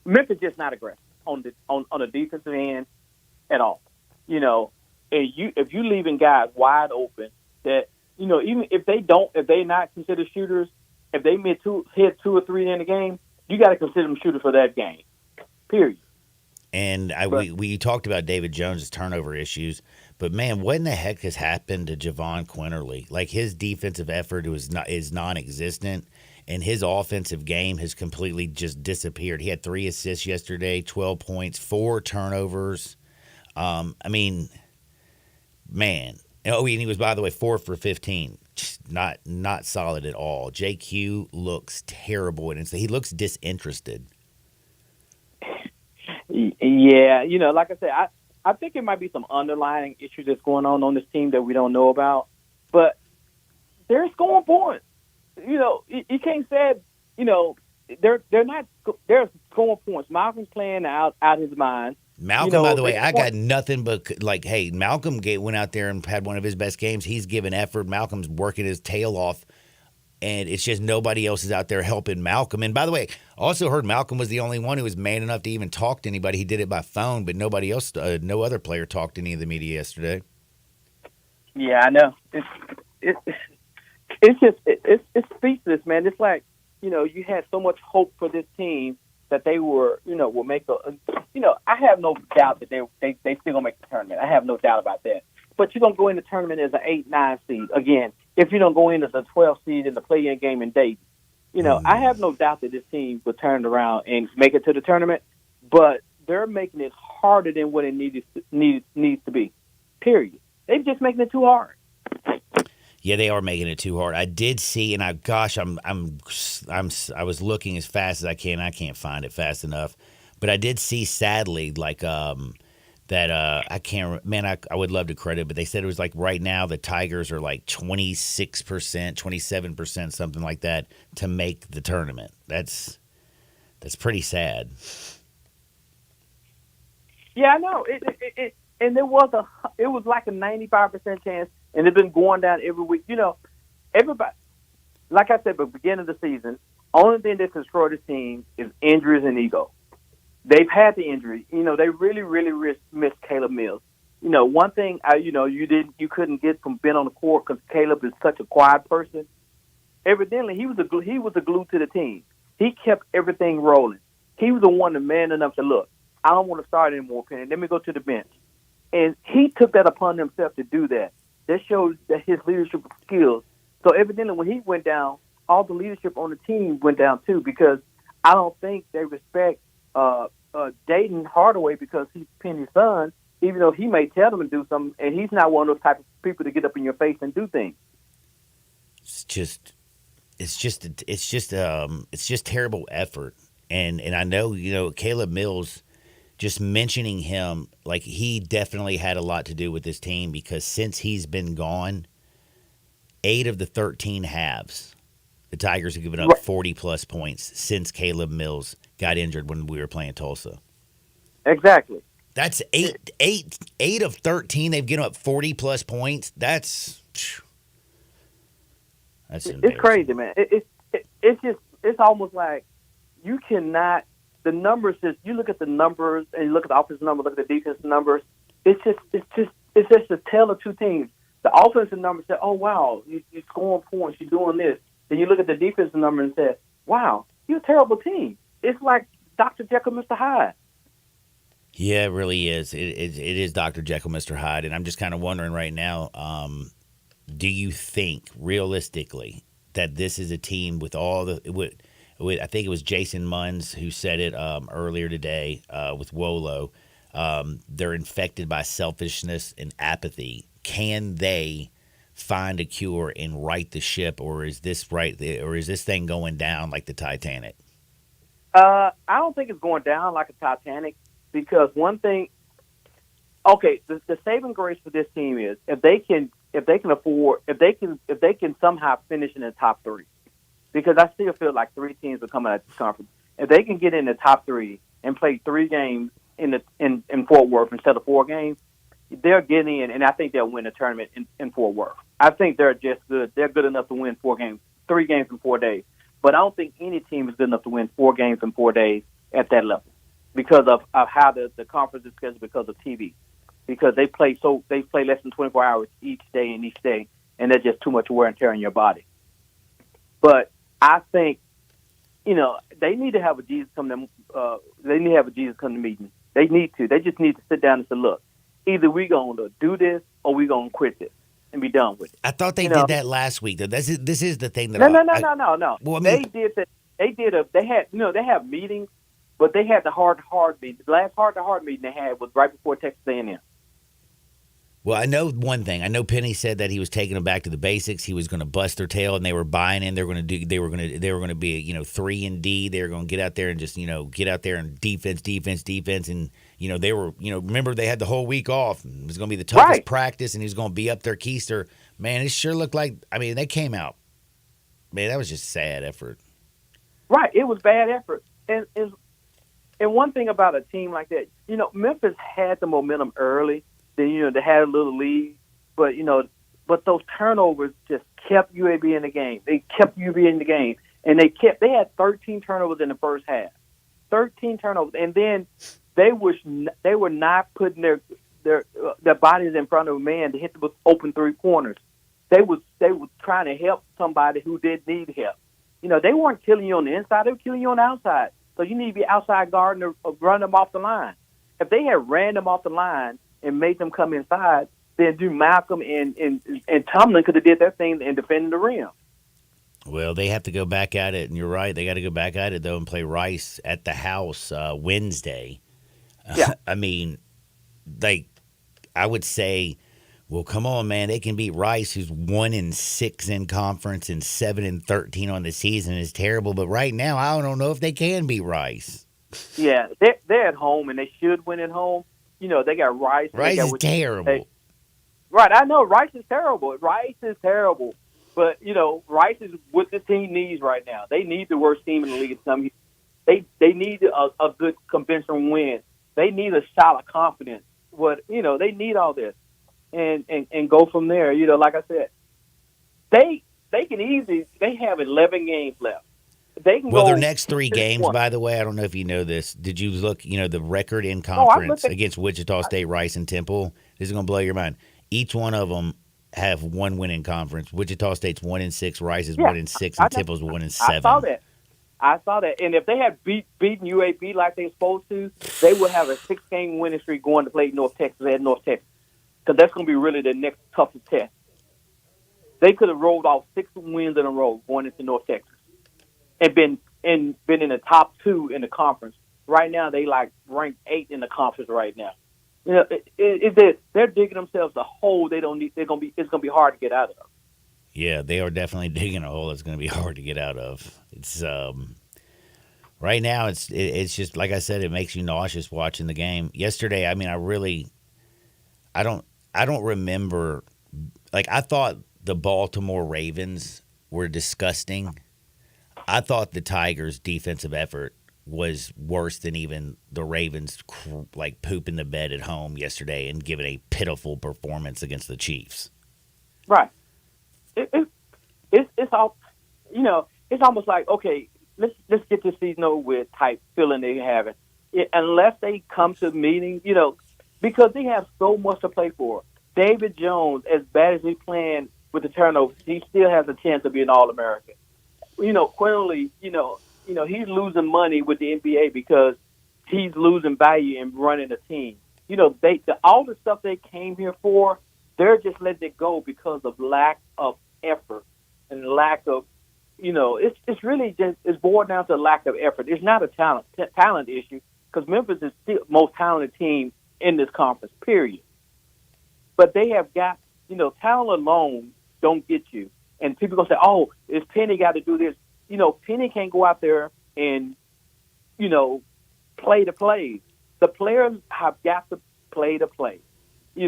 Memphis just not aggressive on the defensive end at all. You know, and if you leaving guys wide open that, you know, even if they not considered shooters, if they hit 2 or 3 in the game, you got to consider them shooters for that game. Period. And we talked about David Jones' turnover issues, but man, what in the heck has happened to Javon Quinterly? Like, his defensive effort is non-existent, and his offensive game has completely just disappeared. He had 3 assists yesterday, 12 points, 4 turnovers. I mean, man. Oh, and he was, by the way, 4 for 15. Just not solid at all. JQ looks terrible, and he looks disinterested. Yeah, you know, like I said, I think it might be some underlying issues that's going on this team that we don't know about. But they're scoring points. You know, you can't say, you know, they're scoring points. Malcolm's playing out his mind. Malcolm, by the way, I got nothing but, like, hey, Malcolm went out there and had one of his best games. He's giving effort. Malcolm's working his tail off, and it's just nobody else is out there helping Malcolm. And by the way, also heard Malcolm was the only one who was man enough to even talk to anybody. He did it by phone, but nobody else, no other player talked to any of the media yesterday. Yeah, I know. It's speechless, man. It's like, you know, you had so much hope for this team that they were, you know, will make I have no doubt that they still gonna make the tournament. I have no doubt about that. But you're gonna go in the tournament as an 8-9 seed again. If you don't go in as a 12 seed in the play-in game in Dayton, you know, I have no doubt that this team will turn around and make it to the tournament. But they're making it harder than what it needs to be. Period. They're just making it too hard. Yeah, they are making it too hard. I did see, and I was looking as fast as I can. I can't find it fast enough, but I did see, sadly, like that I can't. Man, I would love to credit, but they said it was like right now the Tigers are like 26%, 27%, something like that to make the tournament. That's pretty sad. Yeah, I know. And it was like a 95% chance, and it's been going down every week. You know, everybody, like I said, at the beginning of the season, only thing that can destroy this team is injuries and ego. They've had the injury. You know, they really missed Caleb Mills. You know, one thing you couldn't get from being on the court because Caleb is such a quiet person. Evidently, he was the glue to the team. He kept everything rolling. He was the one, the man enough to look. I don't want to start anymore, Penny. Let me go to the bench. And he took that upon himself to do that. That shows that his leadership skills. So evidently, when he went down, all the leadership on the team went down too, because I don't think they respect Dayton Hardaway because he's Penny's son, even though he may tell them to do something, and he's not one of those type of people to get up in your face and do things. It's just terrible effort. And I know, you know, Caleb Mills, just mentioning him, like he definitely had a lot to do with this team because since he's been gone, 8 of the 13 halves, the Tigers have given up 40-plus points since Caleb Mills got injured when we were playing Tulsa. Exactly. That's eight of 13. They've given up 40-plus points. That's it's crazy, man. It's almost like you cannot. The numbers you look at the numbers and you look at the offensive numbers, look at the defensive numbers. It's just a tale of two teams. The offensive numbers say, "Oh wow, you're scoring points, you're doing this." Then you look at the defensive number and say, "Wow, you're a terrible team." It's like Dr. Jekyll, Mr. Hyde. Yeah, it really is. It is Dr. Jekyll, Mr. Hyde, and I'm just kind of wondering right now. Do you think realistically that this is a team with all the? I think it was Jason Munns who said it earlier today with Wolo. They're infected by selfishness and apathy. Can they find a cure and right the ship, or is this thing going down like the Titanic? I don't think it's going down like a Titanic because one thing. Okay, the saving grace for this team is if they can somehow finish in the top 3. Because I still feel like 3 teams will come out of this conference. If they can get in the top 3 and play 3 games in Fort Worth instead of 4 games, they're getting in, and I think they'll win the tournament in Fort Worth. I think they're just good. They're good enough to win 4 games, 3 games in 4 days. But I don't think any team is good enough to win 4 games in 4 days at that level because of how the conference is scheduled because of TV. Because they play less than 24 hours each day, and there's just too much wear and tear on your body. But I think, you know, they need to have a Jesus come to. They need to have a Jesus come to meeting. They need to. They just need to sit down and say, "Look, either we gonna do this or we gonna quit this and be done with it." I thought they did that last week. Though this is the thing that no. Well, I mean, they did that. They have meetings, but they had the hard meeting. The last hard meeting they had was right before Texas A&M. Well, I know one thing. I know Penny said that he was taking them back to the basics. He was going to bust their tail, and they were buying in. They were going to be 3-and-D. They were going to get out there and just get out there and defense, and they were remember they had the whole week off. It was going to be the toughest practice, and he was going to be up there. Keister, man, it sure looked like. I mean, they came out. Man, that was just sad effort. Right, it was bad effort, and one thing about a team like that, Memphis had the momentum early. They had a little lead, but those turnovers just kept UAB in the game. They kept UAB in the game, and they had 13 turnovers in the first half. 13 turnovers, and then they were not putting their bodies in front of a man to hit the open 3 corners. They were trying to help somebody who did need help. They weren't killing you on the inside; they were killing you on the outside. So you need to be outside guarding or run them off the line. If they had ran them off the line and made them come inside, then Malcolm and Tomlin could have did their thing and defended the rim. Well, they have to go back at it, and you're right. They got to go back at it, though, and play Rice at the house Wednesday. Yeah. I mean, I would say, well, come on, man. They can beat Rice, who's 1-6 in conference and 7-13 on the season. Is terrible, but right now, I don't know if they can beat Rice. Yeah, they're at home, and they should win at home. they got Rice. Rice is terrible. Right, I know Rice is terrible. But Rice is what this team needs right now. They need the worst team in the league. They need a good convincing win. They need a shot of confidence. They need all this, and go from there. Like I said, they can easily. They have 11 games left. They can their next 3 games, by the way, I don't know if you know this. Did you look? The record in conference against Wichita State, Rice, and Temple. This is going to blow your mind. Each one of them have 1 win in conference. Wichita State's 1-6, Rice is 1-6, and Temple's 1-7. I saw that. And if they had beaten UAB like they're supposed to, they would have a 6-game winning streak going to play North Texas at North Texas, because that's going to be really the next toughest test. They could have rolled off 6 wins in a row going into North Texas and been in the top 2 in the conference. Right now, they ranked 8 in the conference right now. They're digging themselves a hole they don't need. It's going to be hard to get out of. Yeah, they are definitely digging a hole that's going to be hard to get out of. It's right now. It's just like I said. It makes you nauseous watching the game. Yesterday, I mean, I don't remember. I thought the Baltimore Ravens were disgusting. I thought the Tigers' defensive effort was worse than even the Ravens, pooping the bed at home yesterday and giving a pitiful performance against the Chiefs. Right. It's all, it's almost like, okay, let's get this season over with type feeling they're having. Unless they come to the meeting, because they have so much to play for. David Jones, as bad as he's playing with the turnovers, he still has a chance to be an All-American. Quinley, he's losing money with the NBA because he's losing value in running a team. All the stuff they came here for, they're just letting it go because of lack of effort and lack of, it's really just, it's boiled down to lack of effort. It's not a talent issue, because Memphis is still the most talented team in this conference, period. But they have got, talent alone don't get you. And people going to say, oh, is Penny got to do this? Penny can't go out there and, play the plays. The players have got to play the play. A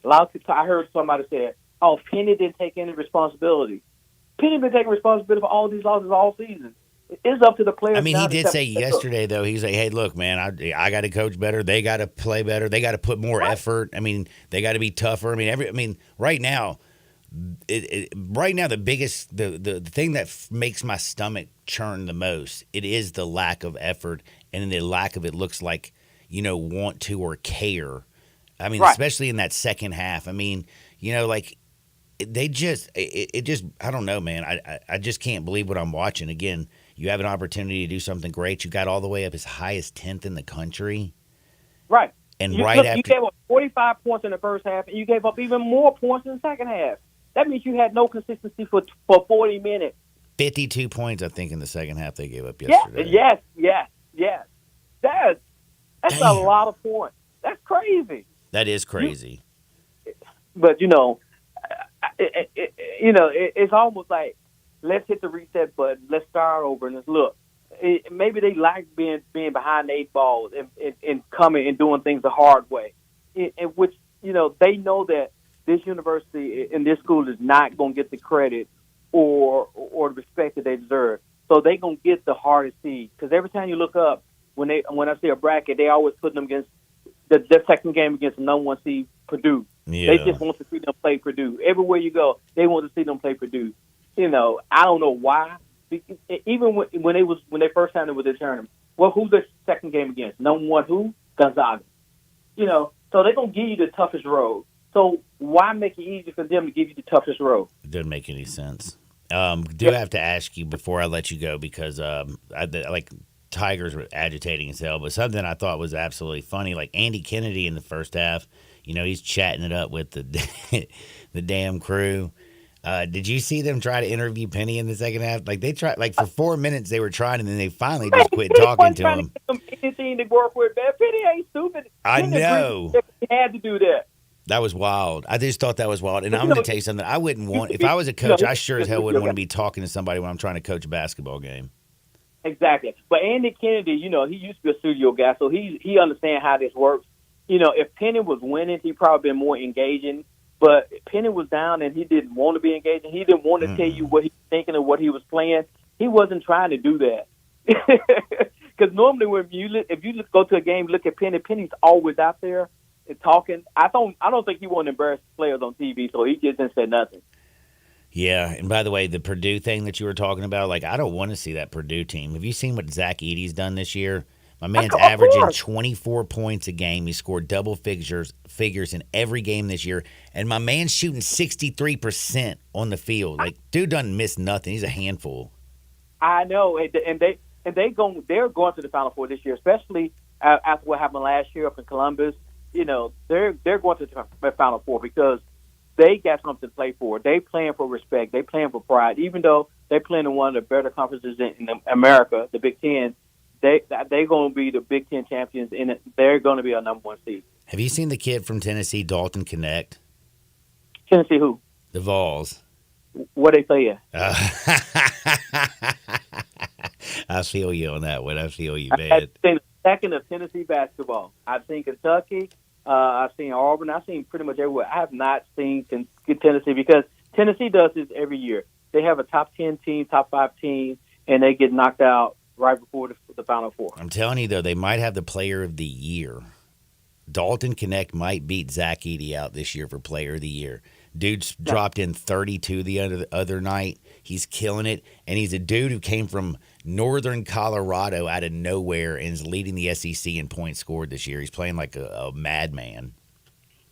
lot of people, I heard somebody say, oh, Penny didn't take any responsibility. Penny been taking responsibility for all these losses all season. It's up to the players. I mean, he did say yesterday, though, he's like, hey, look, man, I got to coach better. They got to play better. They got to put more effort. I mean, they got to be tougher. Right now, the thing that makes my stomach churn the most, it is the lack of effort, and the lack of it looks like, want to or care. I mean, especially in that second half. I mean, they just, I don't know, man. I just can't believe what I'm watching. Again, you have an opportunity to do something great. You got all the way up as high as 10th in the country. Right. And you gave up 45 points in the first half, and you gave up even more points in the second half. That means you had no consistency for 40 minutes. 52 points, I think, in the second half they gave up yesterday. Yes. That's a lot of points. That's crazy. That is crazy. But, it's almost like, let's hit the reset button. Let's start over and let's look. Maybe they like being behind the 8 balls and coming and doing things the hard way, in which, they know that this university and this school is not going to get the credit or the respect that they deserve. So they're going to get the hardest seed. Because every time you look up, when I see a bracket, they always put them against their second game against the number 1 seed, Purdue. Yeah. They just want to see them play Purdue. Everywhere you go, they want to see them play Purdue. I don't know why. Even when they first signed with the tournament, well, who's their second game against? Number 1 who? Gonzaga. So they're going to give you the toughest road. So why make it easy for them to give you the toughest road? It doesn't make any sense. Do have to ask you before I let you go, because Tigers were agitating as hell, but something I thought was absolutely funny, like Andy Kennedy in the first half, he's chatting it up with the damn crew. Did you see them try to interview Penny in the second half? They tried, for 4 minutes they were trying, and then they finally just quit talking to him. Anything to work with, man. Penny ain't stupid. I know. He had to do that. That was wild. I just thought that was wild. And I'm going to tell you something. I wouldn't want, if I was a coach, I sure as hell wouldn't want to be talking to somebody when I'm trying to coach a basketball game. Exactly. But Andy Kennedy, you know, he used to be a studio guy, so he understands how this works. You know, if Penny was winning, he'd probably been more engaging. But Penny was down and he didn't want to be engaging. He didn't want to tell you what he was thinking or what he was playing. He wasn't trying to do that. Because normally if you go to a game, look at Penny. Penny's always out there and talking. I don't think he wanted to embarrass players on TV, so he just didn't say nothing. Yeah, and by the way, the Purdue thing that you were talking about, like, I don't want to see that Purdue team. Have you seen what Zach Edey's done this year? My man's averaging 24 points a game. He scored double figures in every game this year. And my man's shooting 63% on the field. Like, dude doesn't miss nothing. He's a handful. I know, and they're going to the Final Four this year, especially after what happened last year up in Columbus. You know, they're going to the Final Four because they got something to play for. They playing for respect. They playing for pride. Even though they're playing in one of the better conferences in America, the Big Ten, they're going to be the Big Ten champions, and they're going to be our number one seed. Have you seen the kid from Tennessee, Dalton Connect? Tennessee who? The Vols. What they playing? I feel you on that one. I feel you, man. I've seen a second of Tennessee basketball. I've seen Kentucky. I've seen Auburn. I've seen pretty much everywhere. I have not seen Tennessee because Tennessee does this every year. They have a top 10 team, top 5 team, and they get knocked out right before the Final Four. I'm telling you, though, they might have the player of the year. Dalton Connect might beat Zach Edey out this year for player of the year. Dude's dropped in 32 the other night. He's killing it, and he's a dude who came from northern Colorado out of nowhere and is leading the SEC in points scored this year. He's playing like a madman.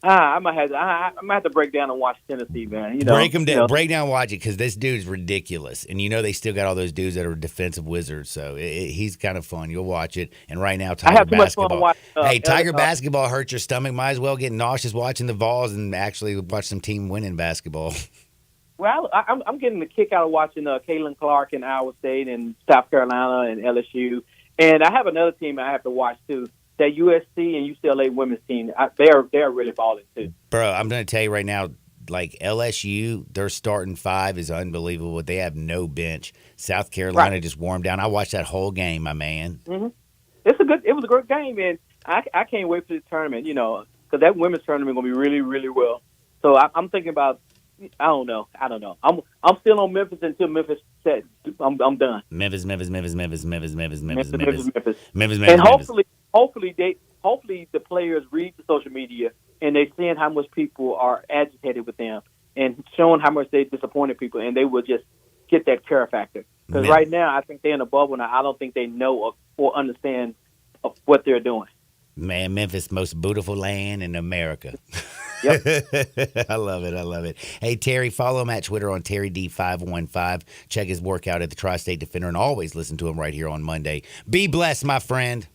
I might have to break down and watch Tennessee, man. You know, break down, watch it, because this dude's ridiculous, and you know they still got all those dudes that are defensive wizards. So he's kind of fun. You'll watch it, and right now Tiger basketball. Tiger basketball hurts your stomach. Might as well get nauseous watching the Vols and actually watch some team winning basketball. Well, I'm getting a kick out of watching Caitlin Clark in Iowa State and South Carolina and LSU, and I have another team I have to watch too. That USC and UCLA women's team, they're really balling too. Bro, I'm going to tell you right now, like LSU, their starting 5 is unbelievable. They have no bench. South Carolina just warmed down. I watched that whole game, my man. Mm-hmm. It was a great game, and I can't wait for the tournament. You know, because that women's tournament is going to be really, really well. So I'm thinking about. I don't know. I'm still on Memphis until Memphis said I'm done. Memphis. And hopefully the players read the social media and they seeing how much people are agitated with them and showing how much they disappointed people, and they will just get that care factor. Because right now I think they're in a bubble now. I don't think they know or understand what they're doing. Man, Memphis, most beautiful land in America. Yep. I love it. Hey, Terry, follow him at Twitter on TerryD515. Check his workout at the Tri-State Defender, and always listen to him right here on Monday. Be blessed, my friend.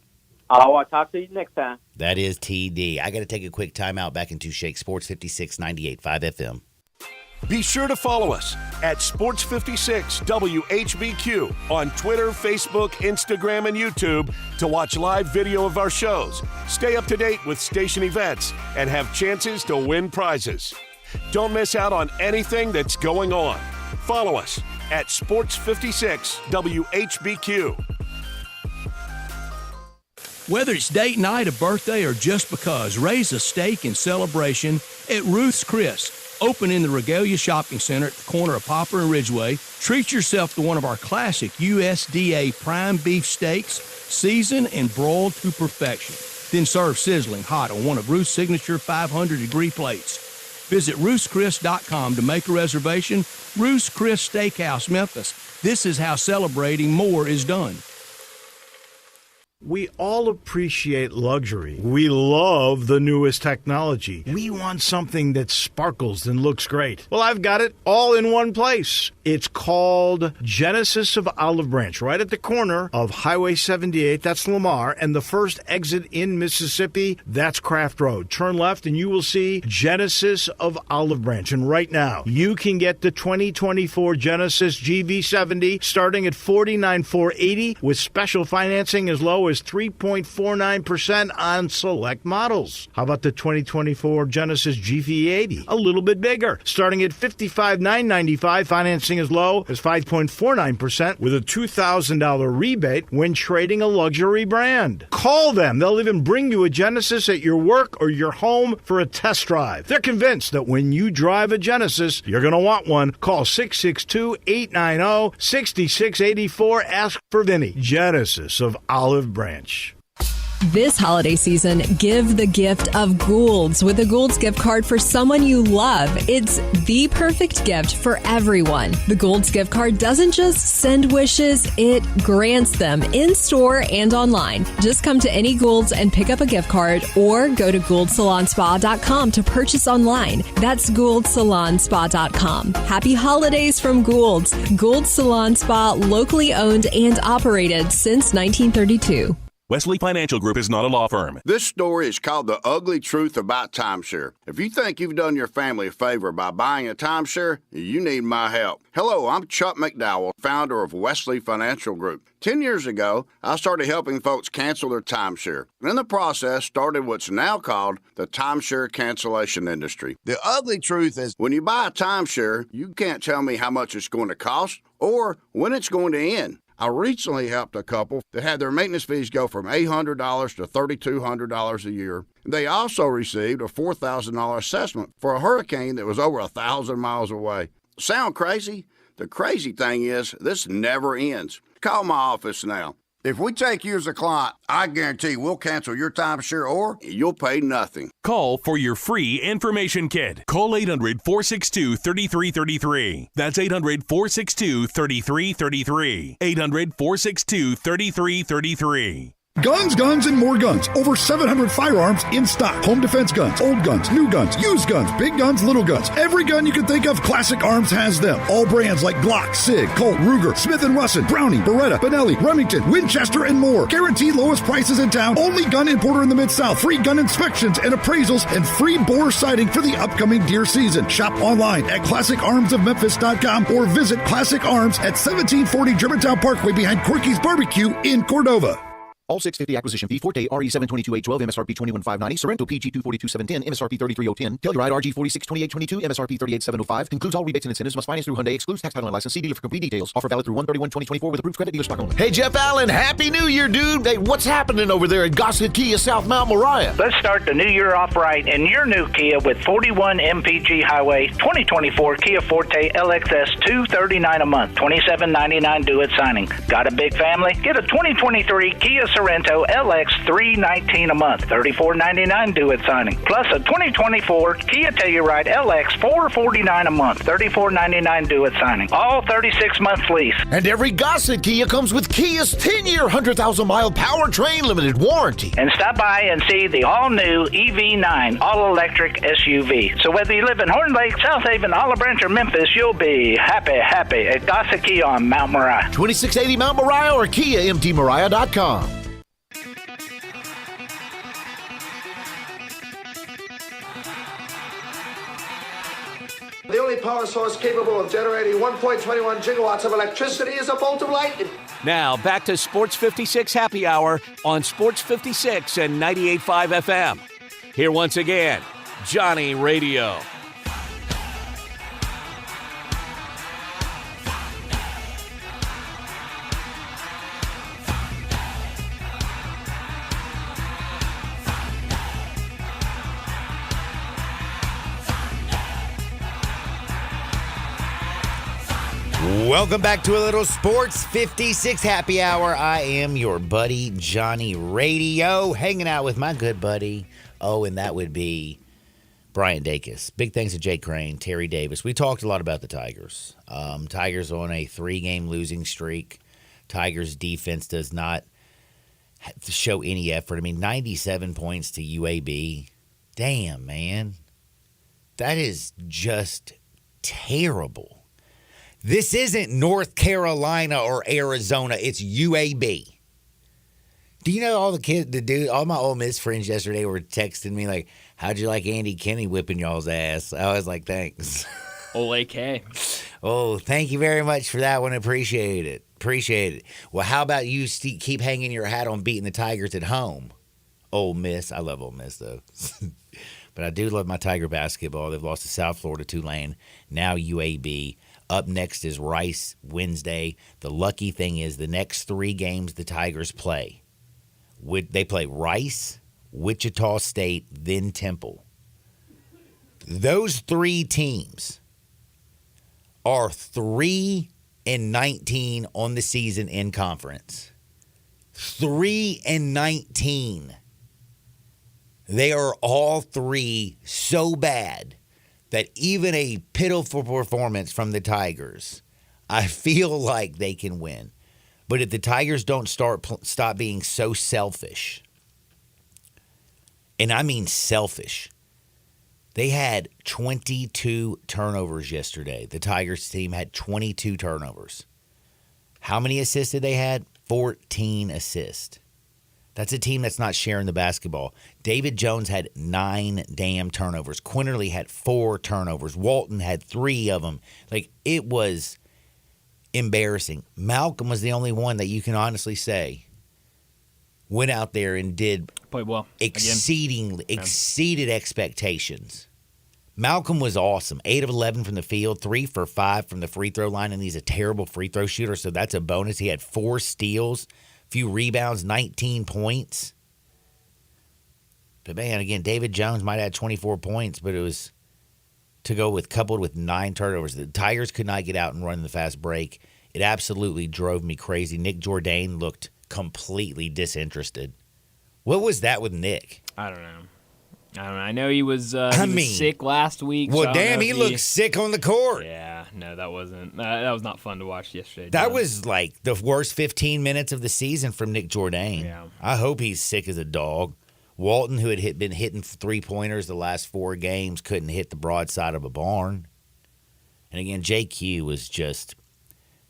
I'll talk to you next time. That is TD. I got to take a quick timeout. Back into Shake Sports 56, 98.5 FM. Be sure to follow us at Sports 56 WHBQ on Twitter, Facebook, Instagram, and YouTube to watch live video of our shows. Stay up to date with station events and have chances to win prizes. Don't miss out on anything that's going on. Follow us at Sports 56 WHBQ. Whether it's date night, a birthday, or just because, raise a steak in celebration at Ruth's Chris. Open in the Regalia Shopping Center at the corner of Poplar and Ridgeway. Treat yourself to one of our classic USDA prime beef steaks, seasoned and broiled to perfection. Then serve sizzling hot on one of Ruth's signature 500-degree plates. Visit Ruth'sChris.com to make a reservation. Ruth's Chris Steakhouse, Memphis. This is how celebrating more is done. We all appreciate luxury. We love the newest technology. We want something that sparkles and looks great. Well, I've got it all in one place. It's called Genesis of Olive Branch, right at the corner of Highway 78, that's Lamar, and the first exit in Mississippi, that's Craft Road. Turn left and you will see Genesis of Olive Branch. And right now, you can get the 2024 Genesis GV70 starting at $49,480 with special financing as low low as 3.49% on select models. How about the 2024 Genesis GV80? A little bit bigger, starting at $55,995, financing as low as 5.49% with a $2,000 rebate when trading a luxury brand. Call them. They'll even bring you a Genesis at your work or your home for a test drive. They're convinced that when you drive a Genesis, you're going to want one. Call 662-890-6684. Ask for Vinny. Genesis of Olive Branch. This holiday season, give the gift of Gould's with a Gould's gift card for someone you love. It's the perfect gift for everyone. The Gould's gift card doesn't just send wishes, it grants them in store and online. Just come to any Gould's and pick up a gift card or go to GouldSalonSpa.com to purchase online. That's GouldSalonSpa.com. Happy holidays from Gould's. Gould's Salon Spa, locally owned and operated since 1932. Wesley Financial Group is not a law firm. This story is called The Ugly Truth About Timeshare. If you think you've done your family a favor by buying a timeshare, you need my help. Hello, I'm Chuck McDowell, founder of Wesley Financial Group. 10 years ago, I started helping folks cancel their timeshare. And in the process, started what's now called the timeshare cancellation industry. The ugly truth is, when you buy a timeshare, you can't tell me how much it's going to cost or when it's going to end. I recently helped a couple that had their maintenance fees go from $800 to $3,200 a year. They also received a $4,000 assessment for a hurricane that was over 1,000 miles away. Sound crazy? The crazy thing is, this never ends. Call my office now. If we take you as a client, I guarantee we'll cancel your timeshare or you'll pay nothing. Call for your free information kit. Call 800-462-3333. That's 800-462-3333. 800-462-3333. Guns, guns, and more guns. Over 700 firearms in stock. Home defense guns, old guns, new guns, used guns, big guns, little guns. Every gun you can think of, Classic Arms has them. All brands like Glock, Sig, Colt, Ruger, Smith & Wesson, Browning, Beretta, Benelli, Remington, Winchester, and more. Guaranteed lowest prices in town. Only gun importer in the Mid-South. Free gun inspections and appraisals and free bore sighting for the upcoming deer season. Shop online at ClassicArmsOfMemphis.com or visit Classic Arms at 1740 Germantown Parkway behind Corky's Barbecue in Cordova. All 650 acquisition fee, Forte RE722-812, MSRP 21,590, Sorrento PG 242-710, MSRP 33,010, Telluride RG 462822, MSRP 38,705, includes all rebates and incentives, must finance through Hyundai, excludes tax title and license, see dealer for complete details, offer valid through 1/31/2024 with approved credit dealer stock only. Hey, Jeff Allen, Happy New Year, dude. Hey, what's happening over there at Gossett Kia South Mount Moriah? Let's start the new year off right in your new Kia with 41 MPG Highway 2024 Kia Forte LXS $239 a month, $27.99 due at signing. Got a big family? Get a 2023 Kia Sorrento LX $319 a month, $34.99 due at signing. Plus a 2024 Kia Telluride LX $449 a month, $34.99 due at signing. All 36 months lease. And every Gossett Kia comes with Kia's 10-year, 100,000-mile powertrain limited warranty. And stop by and see the all-new EV9 all-electric SUV. So whether you live in Horn Lake, South Haven, Olive Branch, or Memphis, you'll be happy at Gossett Kia on Mount Moriah. 2680 Mount Moriah or KiaMTMoriah.com. The only power source capable of generating 1.21 gigawatts of electricity is a bolt of lightning. Now, back to Sports 56 Happy Hour on Sports 56 and 98.5 FM. Here once again, Johnny Radio. Welcome back to a little Sports 56 Happy Hour. I am your buddy, Johnny Radio, hanging out with my good buddy. Oh, and that would be Brian Dacus. Big thanks to Jake Crane, Terry Davis. We talked a lot about the Tigers. Tigers on a 3-game losing streak. Tigers defense does not show any effort. I mean, 97 points to UAB. Damn, man. That is just terrible. This isn't North Carolina or Arizona. It's UAB. Do you know all the kids, all my Ole Miss friends yesterday were texting me like, how'd you like Andy Kinney whipping y'all's ass? I was like, thanks. Ole K. Oh, thank you very much for that one. Appreciate it. Appreciate it. Well, how about you keep hanging your hat on beating the Tigers at home? Ole Miss. I love Ole Miss, though. But I do love my Tiger basketball. They've lost to South Florida, Tulane, now UAB. Up next is Rice Wednesday. The lucky thing is the next 3 games the Tigers play. They play Rice, Wichita State, then Temple. Those 3 teams are 3-19 on the season in conference. 3-19. They are all 3 so bad that even a pitiful performance from the Tigers, I feel like they can win. But if the Tigers don't stop being so selfish, and I mean selfish, they had 22 turnovers yesterday. The Tigers team had 22 turnovers. How many assists did they had? 14 assists. That's a team that's not sharing the basketball. David Jones had 9 damn turnovers. Quinterly had 4 turnovers. Walton had 3 of them. Like, it was embarrassing. Malcolm was the only one that you can honestly say went out there and played well. Exceeded expectations. Malcolm was awesome. 8 of 11 from the field, 3 for 5 from the free throw line, and he's a terrible free throw shooter, so that's a bonus. He had 4 steals, few rebounds, 19 points. But man, again, David Jones might have had 24 points, but it was coupled with 9 turnovers. The Tigers could not get out and run the fast break. It absolutely drove me crazy. Nick Jourdain looked completely disinterested. What was that with Nick? I don't know. I know he was sick last week. Well, damn, he looked sick on the court. Yeah, no, that wasn't. That was not fun to watch yesterday. That was like the worst 15 minutes of the season from Nick Jourdain. Yeah. I hope he's sick as a dog. Walton, who had been hitting 3-pointers the last 4 games, couldn't hit the broadside of a barn. And again, JQ was just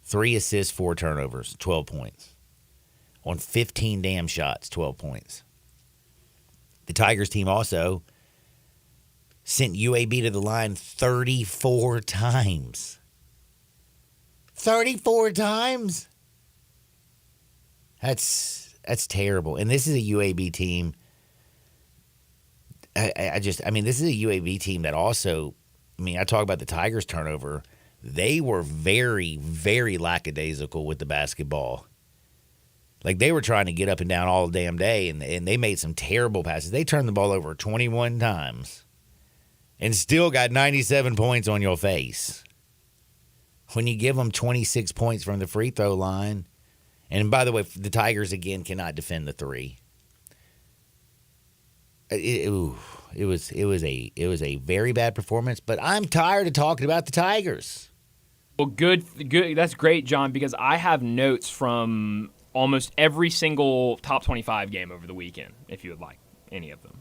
3 assists, 4 turnovers, 12 points. On 15 damn shots, 12 points. The Tigers team also sent UAB to the line 34 times. 34 times? That's terrible. And this is a UAB team. This is a UAB team that also, I talk about the Tigers turnover. They were very, very lackadaisical with the basketball. Like, they were trying to get up and down all damn day, and they made some terrible passes. They turned the ball over 21 times and still got 97 points on your face. When you give them 26 points from the free throw line, and by the way, the Tigers, again, cannot defend the 3. It was a very bad performance, but I'm tired of talking about the Tigers. Well, good. That's great, John, because I have notes from almost every single top 25 game over the weekend, if you would like any of them.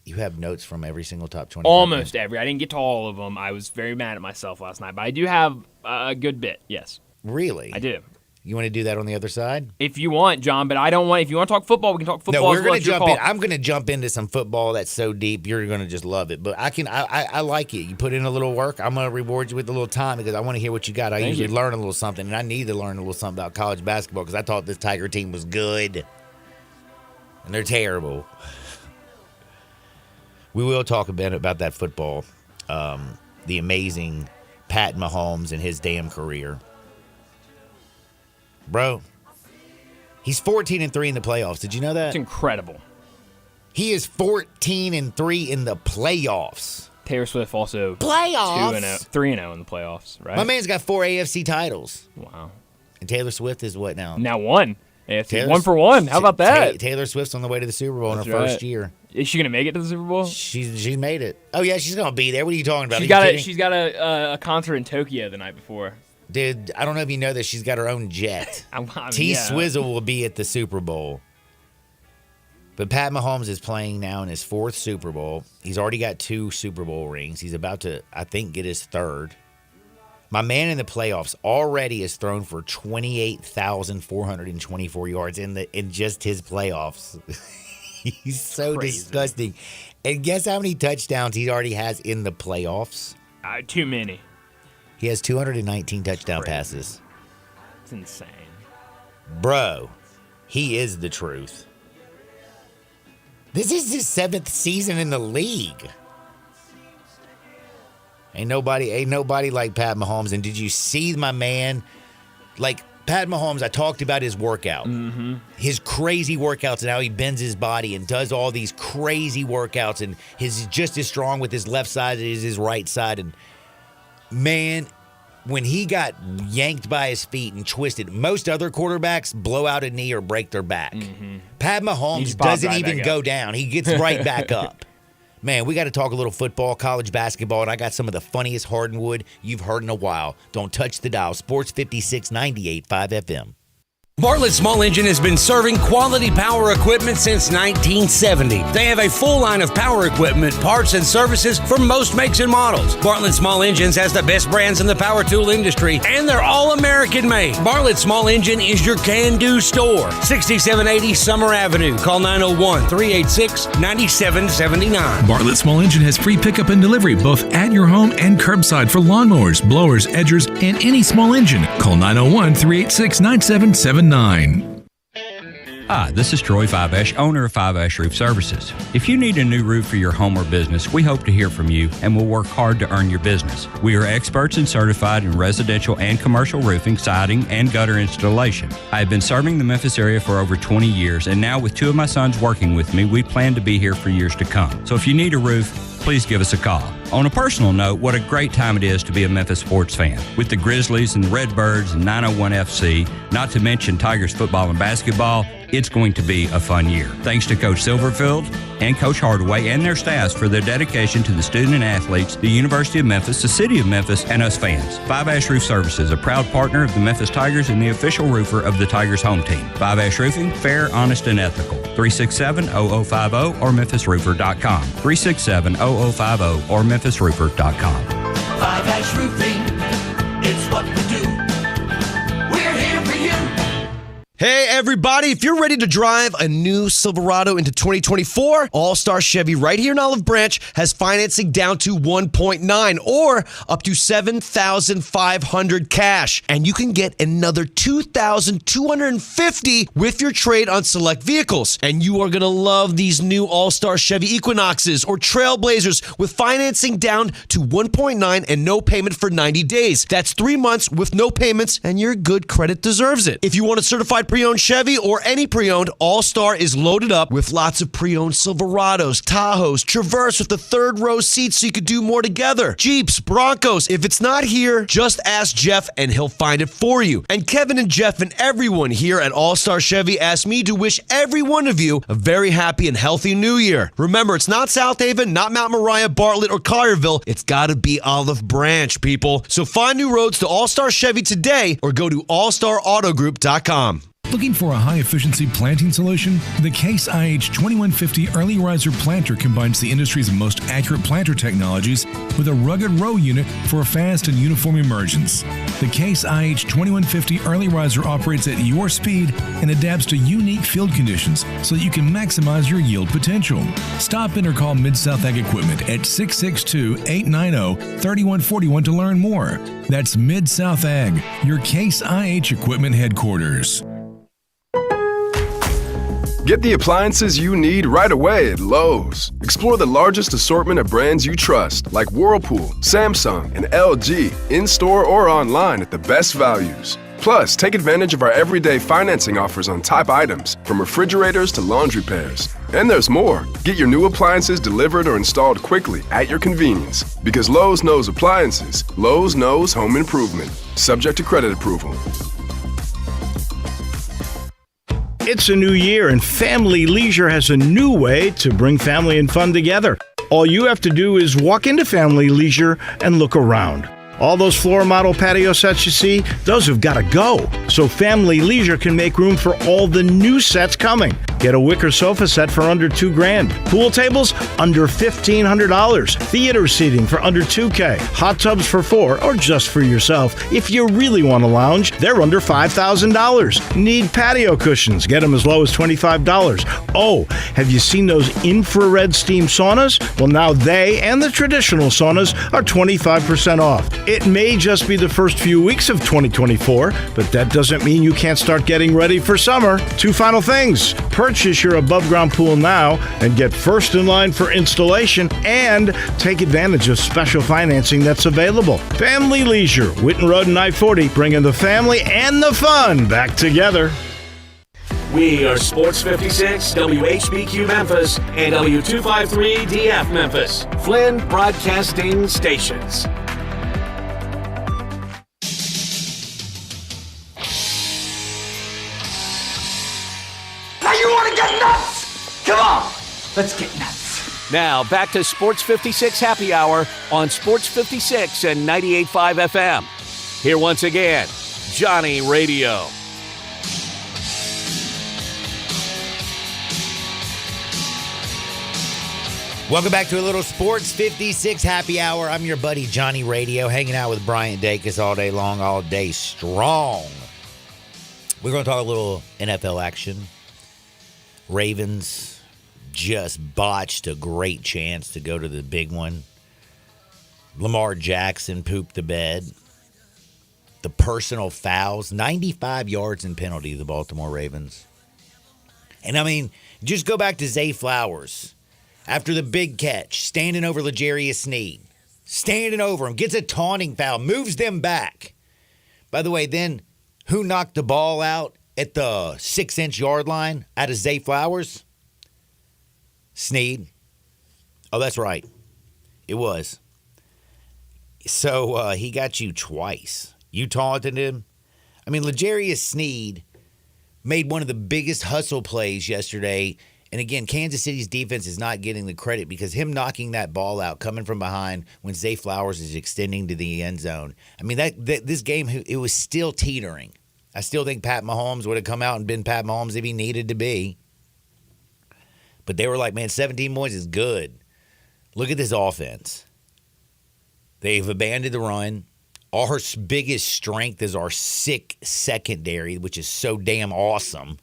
You have notes from every single top 25 Almost every. I didn't get to all of them. I was very mad at myself last night, but I do have a good bit, yes. Really? I do. You want to do that on the other side? If you want, John, but I don't want. If you want to talk football, we can talk football. No, we're going to jump in. I'm going to jump into some football that's so deep, you're going to just love it. But I like it. You put in a little work. I'm going to reward you with a little time because I want to hear what you got. I usually learn a little something, and I need to learn a little something about college basketball because I thought this Tiger team was good, and they're terrible. We will talk a bit about that football, the amazing Pat Mahomes and his damn career. Bro, he's 14-3 in the playoffs. Did you know that? It's incredible. He is 14-3 in the playoffs. Taylor Swift also playoffs 3-0 in the playoffs, right? My man's got 4 AFC titles. Wow. And Taylor Swift is what now? Now 1. AFC 1 for 1. How about that? Taylor Swift's on the way to the Super Bowl in her first year. Is she gonna make it to the Super Bowl? She's made it. Oh yeah, she's gonna be there. What are you talking about? She's got a concert in Tokyo the night before. Dude, I don't know if you know that she's got her own jet. Swizzle will be at the Super Bowl. But Pat Mahomes is playing now in his 4th Super Bowl. He's already got 2 Super Bowl rings. He's about to, I think, get his 3rd. My man in the playoffs already has thrown for 28,424 yards in just his playoffs. He's so disgusting. And guess how many touchdowns he already has in the playoffs? Too many. He has 219 touchdown passes. That's insane. Bro, he is the truth. This is his 7th season in the league. Ain't nobody like Pat Mahomes. And did you see my man? Like Pat Mahomes, I talked about his workout. Mm-hmm. His crazy workouts and how he bends his body and does all these crazy workouts. And he's just as strong with his left side as his right side. And man, when he got yanked by his feet and twisted, most other quarterbacks blow out a knee or break their back. Mm-hmm. Pat Mahomes doesn't even go down. He gets right back up. Man, we got to talk a little football, college basketball, and I got some of the funniest hardwood you've heard in a while. Don't touch the dial. Sports 56 98.5 FM. Bartlett Small Engine has been serving quality power equipment since 1970. They have a full line of power equipment, parts, and services for most makes and models. Bartlett Small Engines has the best brands in the power tool industry, and they're all American made. Bartlett Small Engine is your can-do store. 6780 Summer Avenue. Call 901-386-9779. Bartlett Small Engine has free pickup and delivery both at your home and curbside for lawnmowers, blowers, edgers, and any small engine. Call 901-386-9779. Hi, this is Troy Fiveash, owner of Fiveash Roof Services. If you need a new roof for your home or business, we hope to hear from you and will work hard to earn your business. We are experts and certified in residential and commercial roofing, siding, and gutter installation. I have been serving the Memphis area for over 20 years, and now with 2 of my sons working with me, we plan to be here for years to come. So if you need a roof, please give us a call. On a personal note, what a great time it is to be a Memphis sports fan. With the Grizzlies and the Redbirds and 901 FC, not to mention Tigers football and basketball, it's going to be a fun year. Thanks to Coach Silverfield and Coach Hardaway and their staffs for their dedication to the student and athletes, the University of Memphis, the City of Memphis, and us fans. Five Ash Roof Services, a proud partner of the Memphis Tigers and the official roofer of the Tigers home team. Five Ash Roofing, fair, honest, and ethical. 367-0050 or memphisroofer.com. 367-0050 or memphisroofer.com. Five Ash Roofing, it's what we do. We're here for you. Hey everybody, if you're ready to drive a new Silverado into 2024, All-Star Chevy right here in Olive Branch has financing down to 1.9 or up to $7,500 cash. And you can get another $2,250 with your trade on select vehicles. And you are going to love these new All-Star Chevy Equinoxes or Trailblazers with financing down to 1.9 and no payment for 90 days. That's 3 months with no payments, and your good credit deserves it. If you want a certified pre-owned Chevy or any pre-owned, All-Star is loaded up with lots of pre-owned Silverados, Tahoes, Traverse with the third row seats so you could do more together, Jeeps, Broncos. If it's not here, just ask Jeff and he'll find it for you. And Kevin and Jeff and everyone here at All-Star Chevy asked me to wish every one of you a very happy and healthy new year. Remember, it's not South Haven, not Mount Moriah, Bartlett, or Collierville. It's gotta be Olive Branch, people. So find new roads to All-Star Chevy today or go to allstarautogroup.com. Looking for a high-efficiency planting solution? The Case IH 2150 Early Riser Planter combines the industry's most accurate planter technologies with a rugged row unit for a fast and uniform emergence. The Case IH 2150 Early Riser operates at your speed and adapts to unique field conditions so that you can maximize your yield potential. Stop in or call Mid-South Ag Equipment at 662-890-3141 to learn more. That's Mid-South Ag, your Case IH Equipment headquarters. Get the appliances you need right away at Lowe's. Explore the largest assortment of brands you trust, like Whirlpool, Samsung, and LG, in-store or online at the best values. Plus, take advantage of our everyday financing offers on top items, from refrigerators to laundry pairs. And there's more. Get your new appliances delivered or installed quickly at your convenience. Because Lowe's knows appliances, Lowe's knows home improvement. Subject to credit approval. It's a new year, and Family Leisure has a new way to bring family and fun together. All you have to do is walk into Family Leisure and look around. All those floor model patio sets you see, those have got to go, so Family Leisure can make room for all the new sets coming. Get a wicker sofa set for under $2,000. Pool tables under $1,500. Theater seating for under $2,000. Hot tubs for $4,000 or just for yourself. If you really want to lounge, they're under $5,000. Need patio cushions? Get them as low as $25. Oh, have you seen those infrared steam saunas? Well, now they and the traditional saunas are 25% off. It may just be the first few weeks of 2024, but that doesn't mean you can't start getting ready for summer. Two final things. Purchase your above-ground pool now and get first in line for installation and take advantage of special financing that's available. Family Leisure, Whitten Road and I-40, bringing the family and the fun back together. We are Sports 56, WHBQ Memphis, and W253DF Memphis, Flynn Broadcasting Stations. Now you want to get nuts? Come on, let's get nuts. Now, back to Sports 56 Happy Hour on Sports 56 and 98.5 FM. Here once again, Johnny Radio. Welcome back to a little Sports 56 Happy Hour. I'm your buddy Johnny Radio, hanging out with Bryant Dacus all day long, all day strong. We're going to talk a little NFL action. Ravens just botched a great chance to go to the big one. Lamar Jackson pooped the bed. The personal fouls, 95 yards in penalty, the Baltimore Ravens. And I mean, just go back to Zay Flowers. After the big catch, standing over L'Jarius Sneed. Standing over him, gets a taunting foul, moves them back. By the way, then who knocked the ball out at the 6-inch yard line out of Zay Flowers? Sneed. Oh, that's right. It was. So he got you twice. You taunted him. I mean, L'Jarius Sneed made one of the biggest hustle plays yesterday. And again, Kansas City's defense is not getting the credit because him knocking that ball out, coming from behind when Zay Flowers is extending to the end zone. I mean, this game, it was still teetering. I still think Pat Mahomes would have come out and been Pat Mahomes if he needed to be. But they were like, man, 17 points is good. Look at this offense. They've abandoned the run. Our biggest strength is our sick secondary, which is so damn awesome.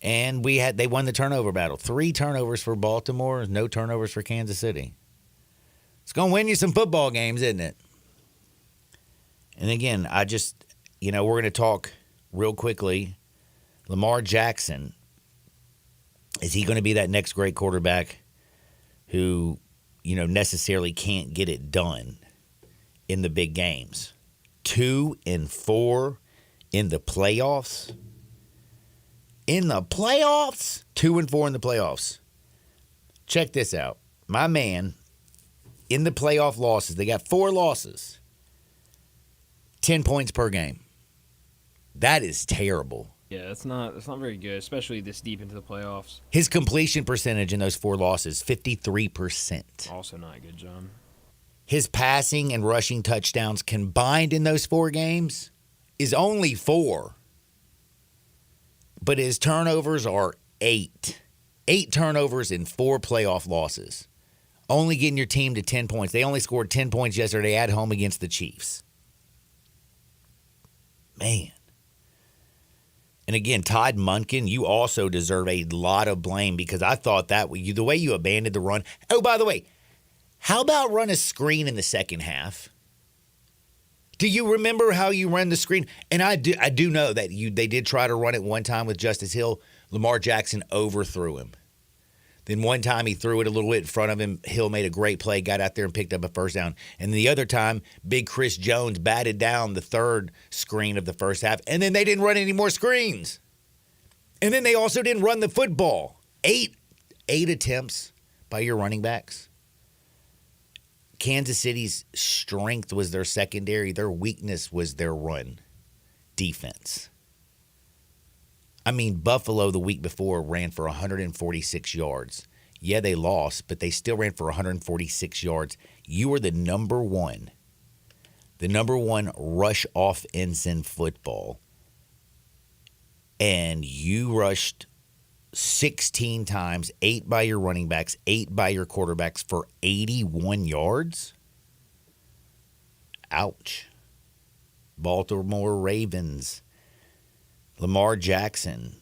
And they won the turnover battle. 3 turnovers for Baltimore, no turnovers for Kansas City. It's going to win you some football games, isn't it? And again, we're going to talk real quickly. Lamar Jackson, is he going to be that next great quarterback who, necessarily can't get it done in the big games? 2-4 in the playoffs. In the playoffs? 2-4 in the playoffs. Check this out. My man, in the playoff losses, they got 4 losses. 10 points per game. That is terrible. Yeah, that's not very good, especially this deep into the playoffs. His completion percentage in those 4 losses, 53%. Also not good, John. His passing and rushing touchdowns combined in those 4 games is only 4. But his turnovers are 8. 8 turnovers in 4 playoff losses. Only getting your team to 10 points. They only scored 10 points yesterday at home against the Chiefs. Man. And again, Todd Monken, you also deserve a lot of blame because I thought that the way you abandoned the run. Oh, by the way, how about run a screen in the second half? Do you remember how you ran the screen? And I do know that they did try to run it one time with Justice Hill. Lamar Jackson overthrew him. Then one time he threw it a little bit in front of him. Hill made a great play, got out there and picked up a first down. And the other time, big Chris Jones batted down the third screen of the first half. And then they didn't run any more screens. And then they also didn't run the football. 8 attempts by your running backs. Kansas City's strength was their secondary. Their weakness was their run defense. I mean, Buffalo the week before ran for 146 yards. Yeah, they lost, but they still ran for 146 yards. You are the number one rush offense in football. and you rushed 16 times, 8 by your running backs, 8 by your quarterbacks for 81 yards? Ouch. Baltimore Ravens, Lamar Jackson,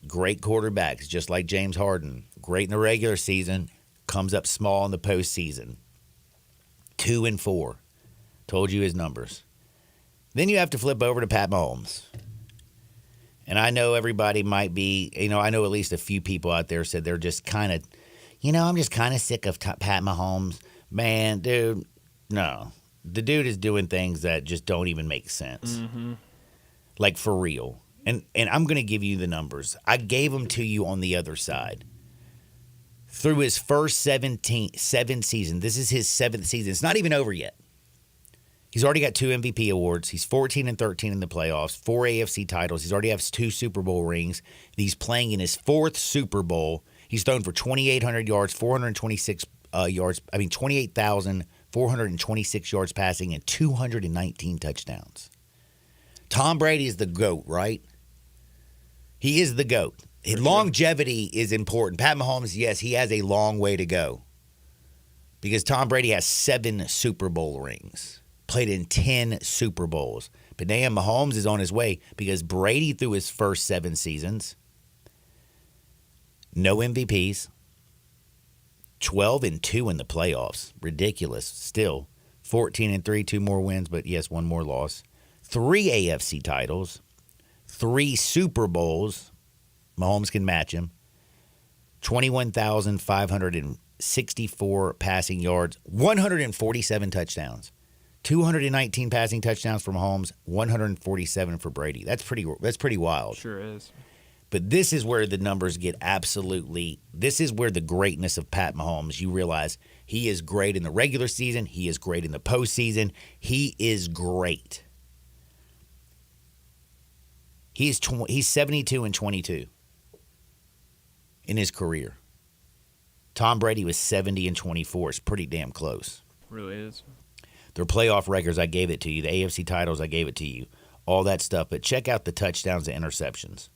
great quarterbacks, just like James Harden. Great in the regular season, comes up small in the postseason. 2-4. Told you his numbers. Then you have to flip over to Pat Mahomes. And I know everybody might be, I know at least a few people out there said they're just kind of, I'm just kind of sick of Pat Mahomes. Man, dude, no. The dude is doing things that just don't even make sense. Mm-hmm. Like, for real. And I'm going to give you the numbers. I gave them to you on the other side. Through his first 7 seasons, this is his 7th season. It's not even over yet. He's already got 2 MVP awards. He's 14-13 in the playoffs, 4 AFC titles. He's already has 2 Super Bowl rings. He's playing in his 4th Super Bowl. He's thrown for 2,800 yards, 28,426 yards passing, and 219 touchdowns. Tom Brady is the GOAT, right? He is the GOAT. His longevity is important. Pat Mahomes, yes, he has a long way to go. Because Tom Brady has 7 Super Bowl rings. Played in 10 Super Bowls. But damn, Mahomes is on his way because Brady, through his first 7 seasons, no MVPs, 12-2 in the playoffs. Ridiculous. Still, 14-3, 2 more wins, but yes, 1 more loss. 3 AFC titles, 3 Super Bowls. Mahomes can match him. 21,564 passing yards, 147 touchdowns. 219 passing touchdowns for Mahomes, 147 for Brady. That's pretty wild. Sure is. But this is where the numbers get this is where the greatness of Pat Mahomes, you realize he is great in the regular season. He is great in the postseason. He is great. He's 72-22 in his career. Tom Brady was 70-24. It's pretty damn close. Really is. Their playoff records, I gave it to you. The AFC titles, I gave it to you. All that stuff. But check out the touchdowns and interceptions.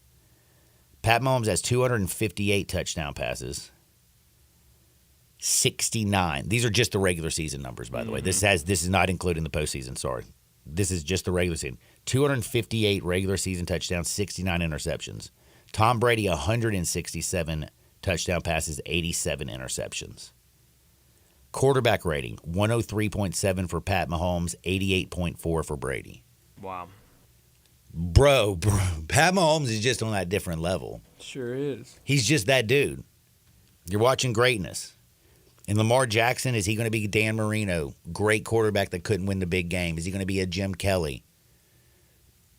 Pat Mahomes has 258 touchdown passes. 69. These are just the regular season numbers, by the way. This is not including the postseason, sorry. This is just the regular season. 258 regular season touchdowns, 69 interceptions. Tom Brady, 167 touchdown passes, 87 interceptions. Quarterback rating, 103.7 for Pat Mahomes, 88.4 for Brady. Wow. Bro, Pat Mahomes is just on that different level. Sure is. He's just that dude. You're watching greatness. And Lamar Jackson, is he going to be Dan Marino? Great quarterback that couldn't win the big game. Is he going to be a Jim Kelly?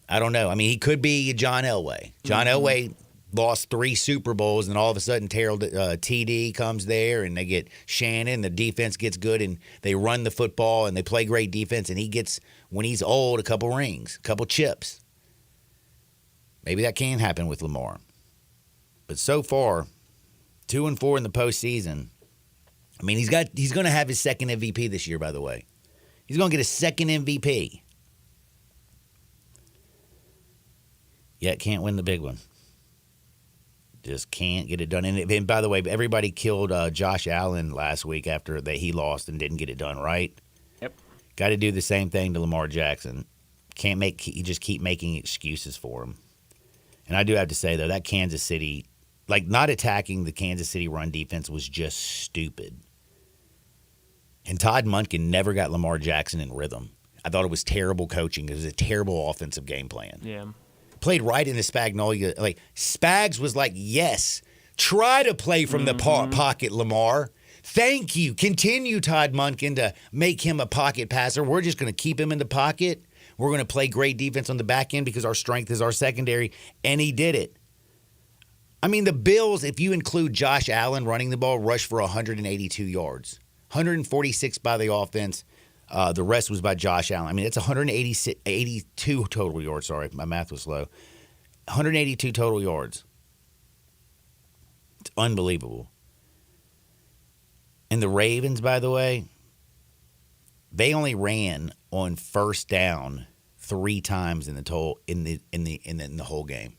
I don't know. I mean, he could be John Elway. John Elway lost 3 Super Bowls, and all of a sudden TD comes there, and they get Shannon. The defense gets good, and they run the football, and they play great defense, and he gets, when he's old, a couple rings, a couple chips. Maybe that can happen with Lamar. But so far, 2-4 in the postseason. I mean, he's going to have his second MVP this year, by the way. He's going to get a second MVP. Yet can't win the big one. Just can't get it done. And by the way, everybody killed Josh Allen last week after that he lost and didn't get it done, right? Yep. Got to do the same thing to Lamar Jackson. You just keep making excuses for him. And I do have to say, though, that Kansas City, not attacking the Kansas City run defense was just stupid. And Todd Monken never got Lamar Jackson in rhythm. I thought it was terrible coaching. It was a terrible offensive game plan. Yeah. Played right into Spagnuolo. Spags was like, yes, try to play from the pocket, Lamar. Thank you. Continue, Todd Monken, to make him a pocket passer. We're just going to keep him in the pocket. We're going to play great defense on the back end because our strength is our secondary. And he did it. I mean, the Bills, if you include Josh Allen running the ball, rushed for 182 yards. 146 by the offense. The rest was by Josh Allen. I mean, it's 182 total yards. Sorry, my math was slow. 182 total yards. It's unbelievable. And the Ravens, by the way, they only ran on first down 3 times in the whole game.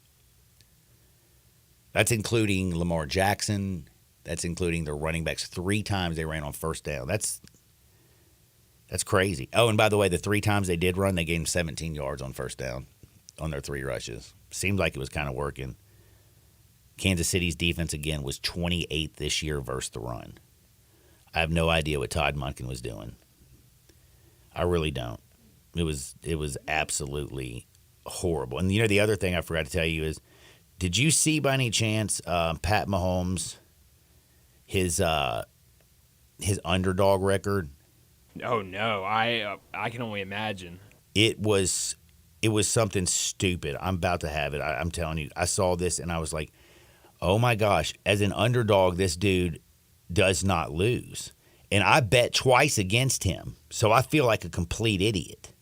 That's including Lamar Jackson. That's including their running backs. 3 times they ran on first down. That's crazy. Oh, and by the way, the 3 times they did run, they gained 17 yards on first down on their 3 rushes. Seemed like it was kind of working. Kansas City's defense, again, was 28th this year versus the run. I have no idea what Todd Monken was doing. I really don't. It was absolutely horrible. And, the other thing I forgot to tell you is, did you see by any chance Pat Mahomes, his underdog record? Oh, no. I can only imagine. It was something stupid. I'm about to have it. I'm telling you. I saw this, and I was like, oh, my gosh. As an underdog, this dude does not lose. And I bet twice against him, so I feel like a complete idiot.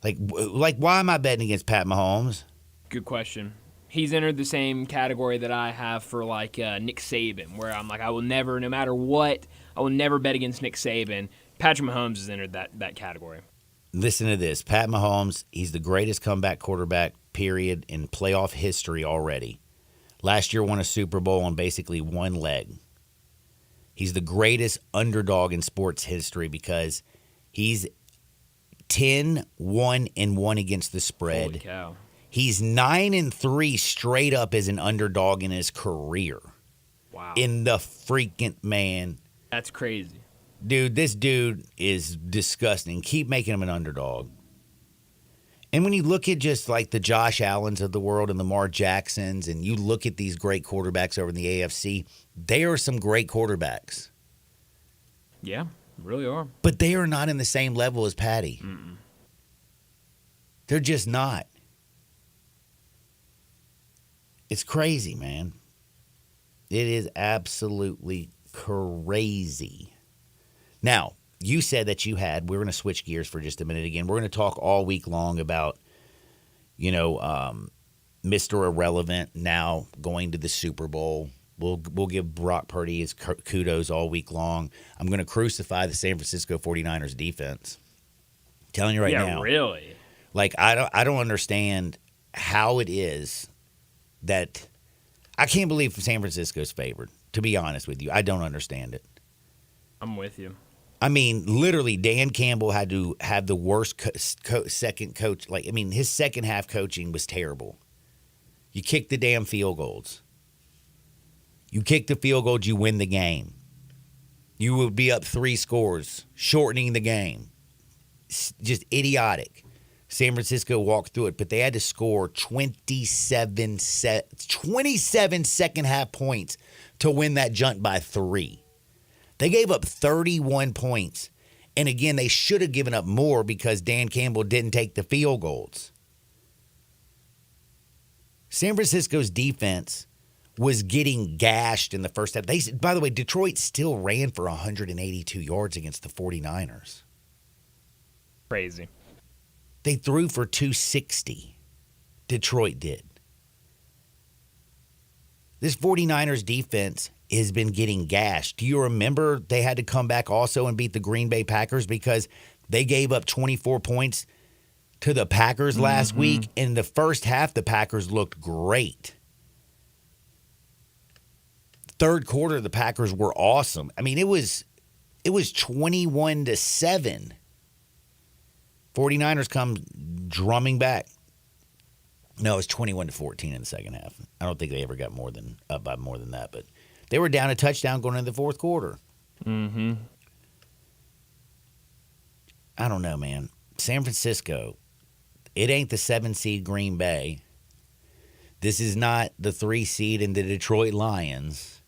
Like why am I betting against Pat Mahomes? Good question. He's entered the same category that I have for Nick Saban, where I'm like, I will never, no matter what, I will never bet against Nick Saban. Patrick Mahomes has entered that category. Listen to this. Pat Mahomes, he's the greatest comeback quarterback, period, in playoff history already. Last year won a Super Bowl on basically one leg. He's the greatest underdog in sports history because he's 10-1-1 against the spread. Holy cow. He's 9-3 straight up as an underdog in his career. Wow. In the freaking man. That's crazy. Dude, this dude is disgusting. Keep making him an underdog. And when you look at just like the Josh Allens of the world and Lamar Jacksons, and you look at these great quarterbacks over in the AFC, they are some great quarterbacks. Yeah, really are. But they are not in the same level as Patty. Mm-mm. They're just not. It's crazy, man. It is absolutely crazy. Now, you said that we're going to switch gears for just a minute again. We're going to talk all week long about, Mr. Irrelevant now going to the Super Bowl. We'll give Brock Purdy his kudos all week long. I'm going to crucify the San Francisco 49ers defense. I'm telling you right now. Yeah, really? Like, I don't understand how it is that I can't believe San Francisco's favored, to be honest with you. I don't understand it. I'm with you. I mean, literally, Dan Campbell had to have the worst second coach. His second half coaching was terrible. You kick the damn field goals. You kick the field goals, you win the game. You would be up 3 scores, shortening the game. Just idiotic. San Francisco walked through it, but they had to score 27 second half points to win that junk by 3. They gave up 31 points. And again, they should have given up more because Dan Campbell didn't take the field goals. San Francisco's defense was getting gashed in the first half. By the way, Detroit still ran for 182 yards against the 49ers. Crazy. They threw for 260. Detroit did. This 49ers defense has been getting gashed. Do you remember they had to come back also and beat the Green Bay Packers because they gave up 24 points to the Packers last week? In the first half, the Packers looked great. Third quarter, the Packers were awesome. I mean, it was 21-7. 49ers come drumming back. No, it's 21-14 in the second half. I don't think they ever got up by more than that, but they were down a touchdown going into the fourth quarter. Mm-hmm. I don't know, man. San Francisco, it ain't the 7 seed Green Bay. This is not the 3 seed in the Detroit Lions.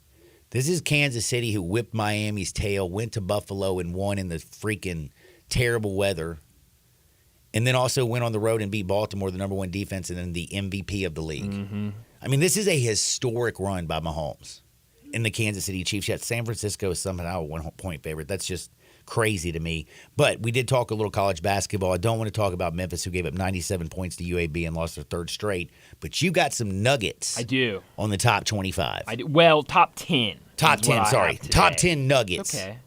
This is Kansas City, who whipped Miami's tail, went to Buffalo and won in the freaking terrible weather, and then also went on the road and beat Baltimore, the number 1 defense, and then the MVP of the league. Mm-hmm. I mean, this is a historic run by Mahomes in the Kansas City Chiefs. Yet San Francisco is somehow a 1-point favorite. That's just crazy to me. But we did talk a little college basketball. I don't want to talk about Memphis, who gave up 97 points to UAB and lost their 3rd straight. But you got some nuggets. I do. On the top 25. I do. Well, top 10. Top 10, sorry. Top 10 nuggets. Okay.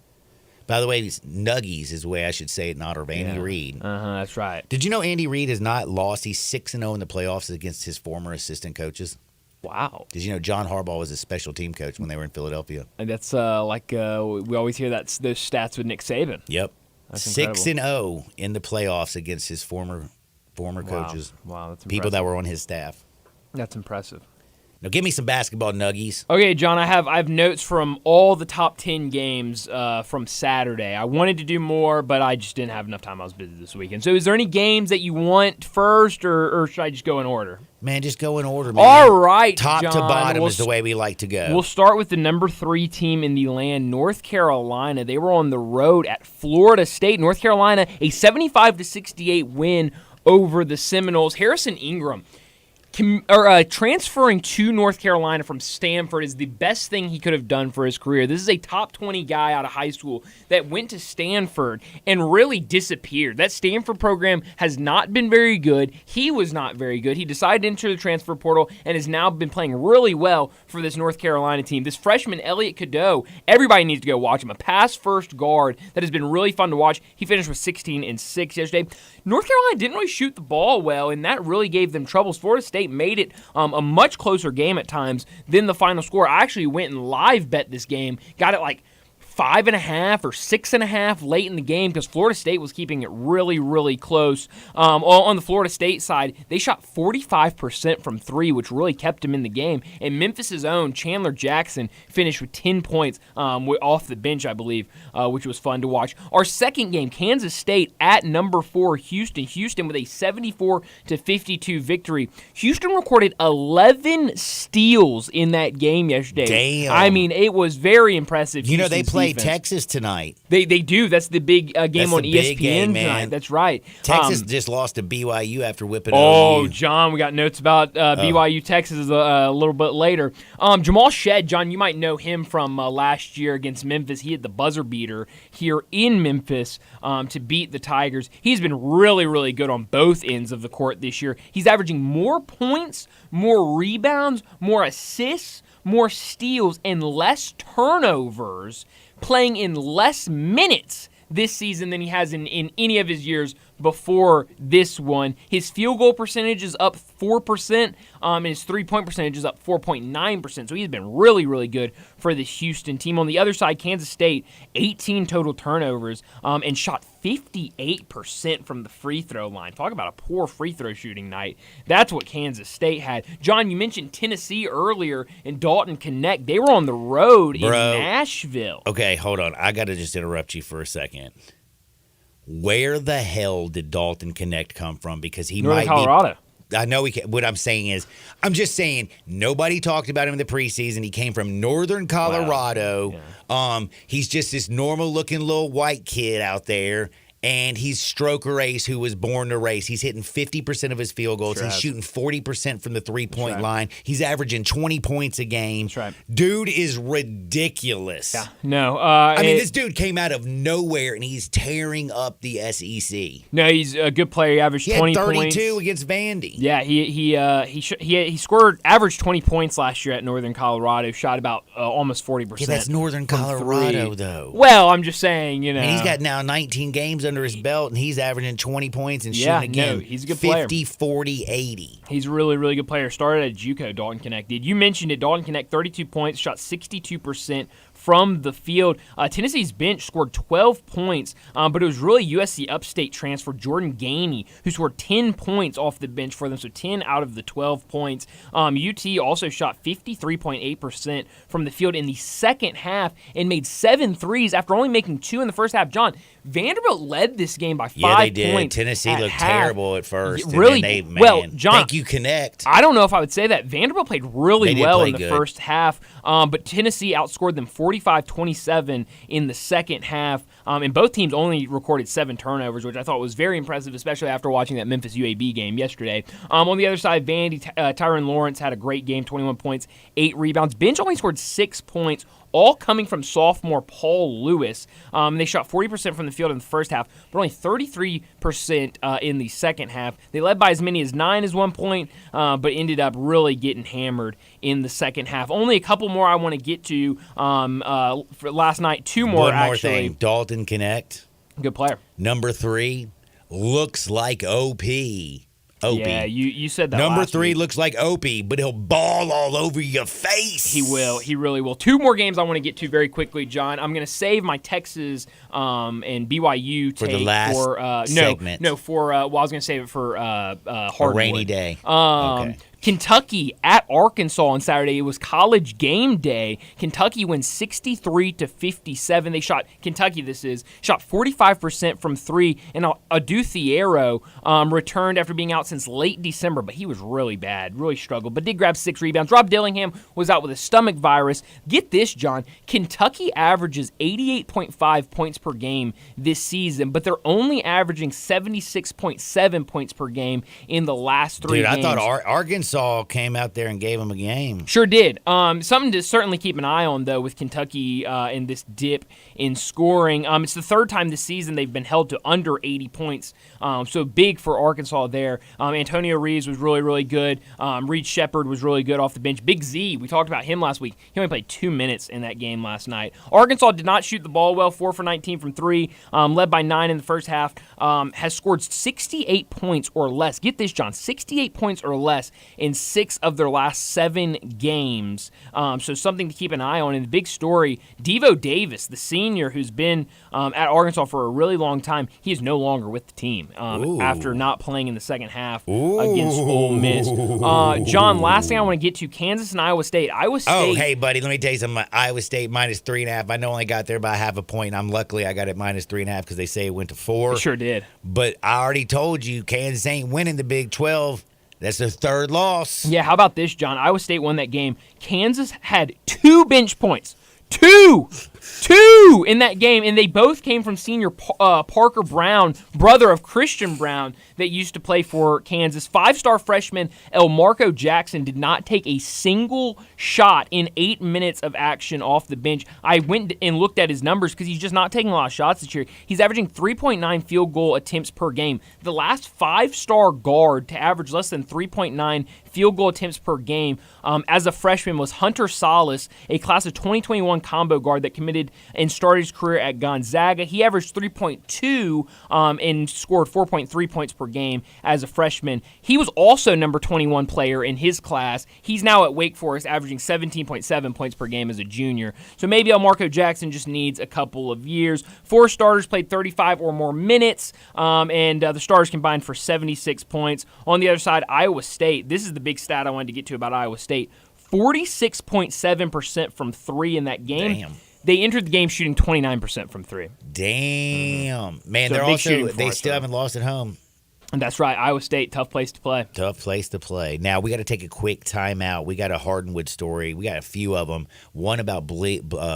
By the way, Nuggies is the way I should say it in honor of Andy Reid. That's right. Did you know Andy Reid has not lost? He's 6-0 in the playoffs against his former assistant coaches. Wow. Because, John Harbaugh was a special team coach when they were in Philadelphia. And that's we always hear those stats with Nick Saban. Yep. That's 6-0 in the playoffs against his former coaches. Wow, that's impressive. People that were on his staff. That's impressive. Now, give me some basketball nuggies. Okay, John, I have notes from all the top 10 games from Saturday. I wanted to do more, but I just didn't have enough time. I was busy this weekend. So is there any games that you want first, or should I just go in order? Man, just go in order, man. All right, Top John, to bottom is the way we like to go. We'll start with the number 3 team in the land, North Carolina. They were on the road at Florida State. North Carolina, a 75-68 win over the Seminoles. Harrison Ingram transferring to North Carolina from Stanford is the best thing he could have done for his career. This is a top 20 guy out of high school that went to Stanford and really disappeared. That Stanford program has not been very good. He was not very good. He decided to enter the transfer portal and has now been playing really well for this North Carolina team. This freshman, Elliot Cadeau, everybody needs to go watch him. A pass-first guard that has been really fun to watch. He finished with 16 and 6 yesterday. North Carolina didn't really shoot the ball well, and that really gave them troubles. Florida State made it a much closer game at times than the final score. I actually went and live bet this game, got it like 5.5 or 6.5 late in the game because Florida State was keeping it really, really close. On the Florida State side, they shot 45% from 3, which really kept them in the game. And Memphis' own Chandler Jackson finished with 10 points off the bench, I believe, which was fun to watch. Our second game, Kansas State at number 4, Houston. Houston with a 74-52 victory. Houston recorded 11 steals in that game yesterday. Damn. I mean, it was very impressive. They Houston's play defense. Texas tonight. They do. That's the big game That's on the ESPN big game, tonight. man. That's right. Texas just lost to BYU after whipping Oh, OU. John, we got notes about BYU Texas a little bit later. Jamal Shedd, John, you might know him from last year against Memphis. He had the buzzer beater here in Memphis to beat the Tigers. He's been really, really good on both ends of the court this year. He's averaging more points, more rebounds, more assists, more steals, and less turnovers, playing in less minutes this season than he has in any of his years before this one. His field goal percentage is up 4%, and his three-point percentage is up 4.9%. So he's been really, really good for the Houston team. On the other side, Kansas State, 18 total turnovers, and shot 58% from the free throw line. Talk about a poor free throw shooting night. That's what Kansas State had. John, you mentioned Tennessee earlier and Dalton Connect. They were on the road in Nashville. Okay, hold on. I got to just interrupt you for a second. Where the hell did Dalton Connect come from? Because he Northern might Colorado. be. I know what I'm saying is, I'm just saying nobody talked about him in the preseason. He came from Northern Colorado. Wow. Yeah. He's just this normal looking little white kid out there. And he's Stroker Ace, who was born to race. He's hitting 50% of his field goals. Sure he's has. shooting 40% from the three-point right. line. He's averaging 20 points a game. That's right. Dude is ridiculous. Yeah, no. I mean, this dude came out of nowhere, and he's tearing up the SEC. No, he's a good player. He averaged 20 had 32 points. against Vandy. Yeah, he scored averaged 20 points last year at Northern Colorado. Shot about almost 40%. Yeah, that's Northern Colorado, though. Well, I'm just saying, you know. And he's got now 19 games under his belt, and he's averaging 20 points and shooting again. He's a good player. 50, 40, 80. He's a really, really good player. Started at JUCO, Dalton Connect did. You mentioned it. Dalton Connect, 32 points, shot 62% from the field. Tennessee's bench scored 12 points, but it was really USC Upstate transfer Jordan Gainey who scored 10 points off the bench for them, so 10 out of the 12 points. UT also shot 53.8% from the field in the second half and made 7 threes after only making 2 in the first half. John, Vanderbilt led this game by 5 points. Yeah, they did. Tennessee looked half. terrible at first. Really? Well, John, thank you, Connect. I don't know if I would say that. Vanderbilt played really well in the good. first half, but Tennessee outscored them 45-27 in the second half, and both teams only recorded 7 turnovers, which I thought was very impressive, especially after watching that Memphis UAB game yesterday. On the other side, Vandy, Tyron Lawrence had a great game, 21 points, 8 rebounds. Bench only scored 6 points, all coming from sophomore Paul Lewis. They shot 40% from the field in the first half, but only 33% in the second half. They led by as many as 9 as 1 point, but ended up really getting hammered in the second half. Only a couple more I want to get to for last night. 2 more, One more actually. thing. Dalton Connect. Good player. Number 3, looks like OP. Opie. Yeah, you said that. Number last 3 week. looks like Opie, but he'll ball all over your face. He will. He really will. 2 more games I want to get to very quickly, John. I'm going to save my Texas and BYU For take the last segment. No, for I was going to save it for Hardwood. A rainy day. Okay. Kentucky at Arkansas on Saturday. It was college game day. Kentucky wins 63-57. They shot 45% from 3, and Adu Thiero returned after being out since late December, but he was really bad, really struggled, but did grab 6 rebounds. Rob Dillingham was out with a stomach virus. Get this, John. Kentucky averages 88.5 points per game this season, but they're only averaging 76.7 points per game in the last 3 games. Dude, I thought Arkansas came out there and gave them a game. Sure did. Something to certainly keep an eye on, though, with Kentucky in this dip in scoring. It's the 3rd time this season they've been held to under 80 points, so big for Arkansas there. Antonio Reeves was really, really good. Reed Shepherd was really good off the bench. Big Z, we talked about him last week. He only played 2 minutes in that game last night. Arkansas did not shoot the ball well, 4 for 19 from 3, led by 9 in the first half, has scored 68 points or less. Get this, John, 68 points or less in 6 of their last 7 games. So something to keep an eye on. And the big story, Devo Davis, the senior who's been at Arkansas for a really long time, he is no longer with the team after not playing in the second half against Ole Miss. John, last thing I want to get to, Kansas and Iowa State. Oh, hey, buddy, let me tell you something. Iowa State minus 3.5. I know I only got there by half a point. Luckily I got it minus 3.5 because they say it went to 4. It sure did. But I already told you, Kansas ain't winning the Big 12. That's their 3rd loss. Yeah, how about this, John? Iowa State won that game. Kansas had 2 bench points. 2 in that game, and they both came from senior Parker Brown, brother of Christian Brown, that used to play for Kansas. 5-star freshman Elmarco Jackson did not take a single shot in 8 minutes of action off the bench. I went and looked at his numbers because he's just not taking a lot of shots this year. He's averaging 3.9 field goal attempts per game. The last 5-star guard to average less than 3.9 field goal attempts per game as a freshman was Hunter Salas, a class of 2021 combo guard that committed and started his career at Gonzaga. He averaged 3.2 and scored 4.3 points per game as a freshman. He was also number 21 player in his class. He's now at Wake Forest, averaging 17.7 points per game as a junior. So maybe Elmarco Jackson just needs a couple of years. 4 starters played 35 or more minutes, and the starters combined for 76 points. On the other side, Iowa State. This is the big stat I wanted to get to about Iowa State. 46.7% from 3 in that game. Damn. They entered the game shooting 29% from 3. Damn. Man, So they still haven't lost at home. And that's right. Iowa State, tough place to play. Tough place to play. Now, we got to take a quick timeout. We got a Hardwood story. We got a few of them. One about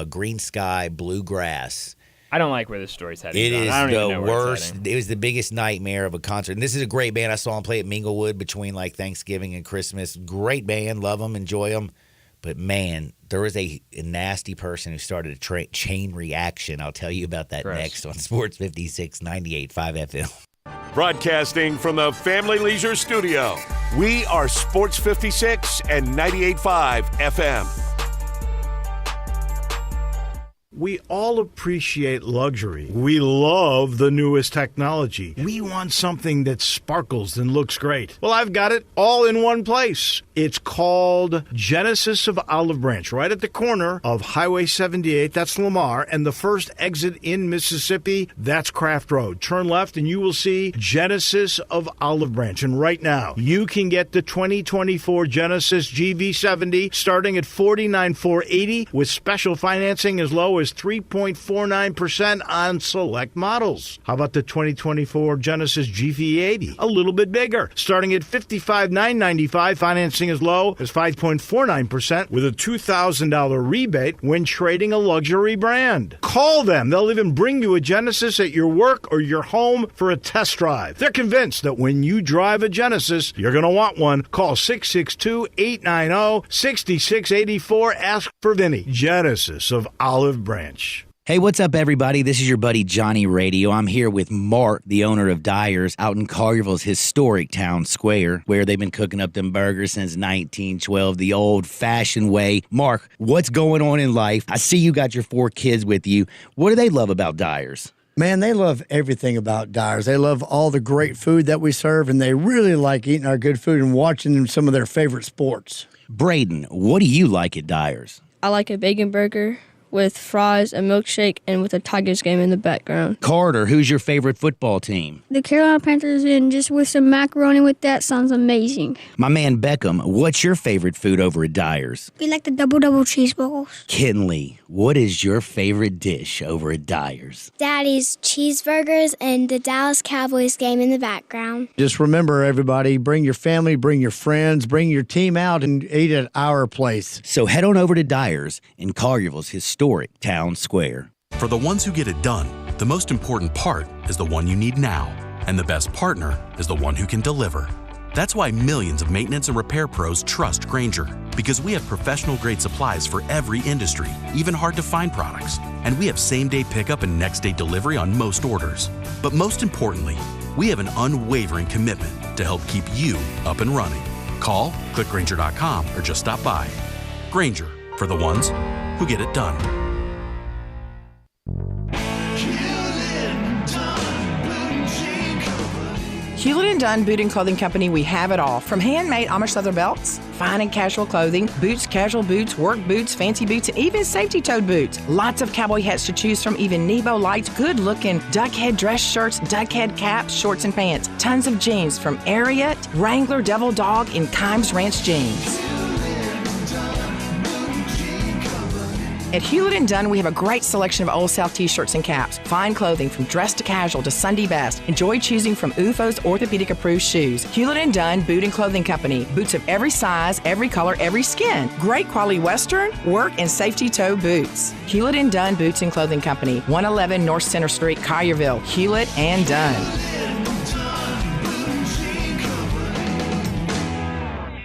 green sky, bluegrass. I don't like where this story's heading. It is I don't even know the where it's worst. heading. It was the biggest nightmare of a concert. And this is a great band. I saw them play at Minglewood between like Thanksgiving and Christmas. Great band. Love them. Enjoy them. But, man, there was a nasty person who started a chain reaction. I'll tell you about that next on Sports 56 98.5 FM. Broadcasting from the Family Leisure Studio, we are Sports 56 and 98.5 FM. We all appreciate luxury. We love the newest technology. We want something that sparkles and looks great. Well, I've got it all in one place. It's called Genesis of Olive Branch, right at the corner of Highway 78. That's Lamar. And the first exit in Mississippi, that's Craft Road. Turn left and you will see Genesis of Olive Branch. And right now, you can get the 2024 Genesis GV70 starting at $49,480 with special financing as low as 3.49% on select models. How about the 2024 Genesis GV80? A little bit bigger, starting at $55,995, financing as low as 5.49% with a $2,000 rebate when trading a luxury brand. Call them. They'll even bring you a Genesis at your work or your home for a test drive. They're convinced that when you drive a Genesis, you're going to want one. Call 662-890-6684. Ask for Vinny. Genesis of Olive Branch. Hey, what's up, everybody? This is your buddy Johnny Radio. I'm here with Mark, the owner of Dyer's, out in Collierville's historic town square, where they've been cooking up them burgers since 1912, the old-fashioned way. Mark, what's going on in life? I see you got your 4 kids with you. What do they love about Dyer's? Man, they love everything about Dyers. They love all the great food that we serve, and they really like eating our good food and watching some of their favorite sports. Braden, what do you like at Dyers? I like a bacon burger with fries, a milkshake, and with a Tigers game in the background. Carter, who's your favorite football team? The Carolina Panthers, and just with some macaroni with that sounds amazing. My man Beckham, what's your favorite food over at Dyers? We like the double cheeseburgers. Kinley, what is your favorite dish over at Dyers? Daddy's cheeseburgers and the Dallas Cowboys game in the background. Just remember, everybody, bring your family, bring your friends, bring your team out and eat at our place. So head on over to Dyers in Collierville's historic town square. For the ones who get it done, the most important part is the one you need now. And the best partner is the one who can deliver. That's why millions of maintenance and repair pros trust Grainger, because we have professional-grade supplies for every industry, even hard-to-find products. And we have same-day pickup and next-day delivery on most orders. But most importantly, we have an unwavering commitment to help keep you up and running. Call, click Grainger.com, or just stop by. Grainger, for the ones who get it done. Hewlett & Dunn Boot and Clothing Company, we have it all. From handmade Amish leather belts, fine and casual clothing, boots, casual boots, work boots, fancy boots, and even safety-toed boots. Lots of cowboy hats to choose from, even Nebo lights, good-looking duck head dress shirts, duck head caps, shorts, and pants. Tons of jeans from Ariat, Wrangler, Devil Dog, and Kimes Ranch jeans. At Hewlett & Dunn, we have a great selection of Old South t-shirts and caps. Fine clothing from dress to casual to Sunday best. Enjoy choosing from UFO's orthopedic-approved shoes. Hewlett & Dunn Boot and Clothing Company. Boots of every size, every color, every skin. Great quality Western, work, and safety toe boots. Hewlett & Dunn Boots and Clothing Company. 111 North Center Street, Collierville. Hewlett & Dunn.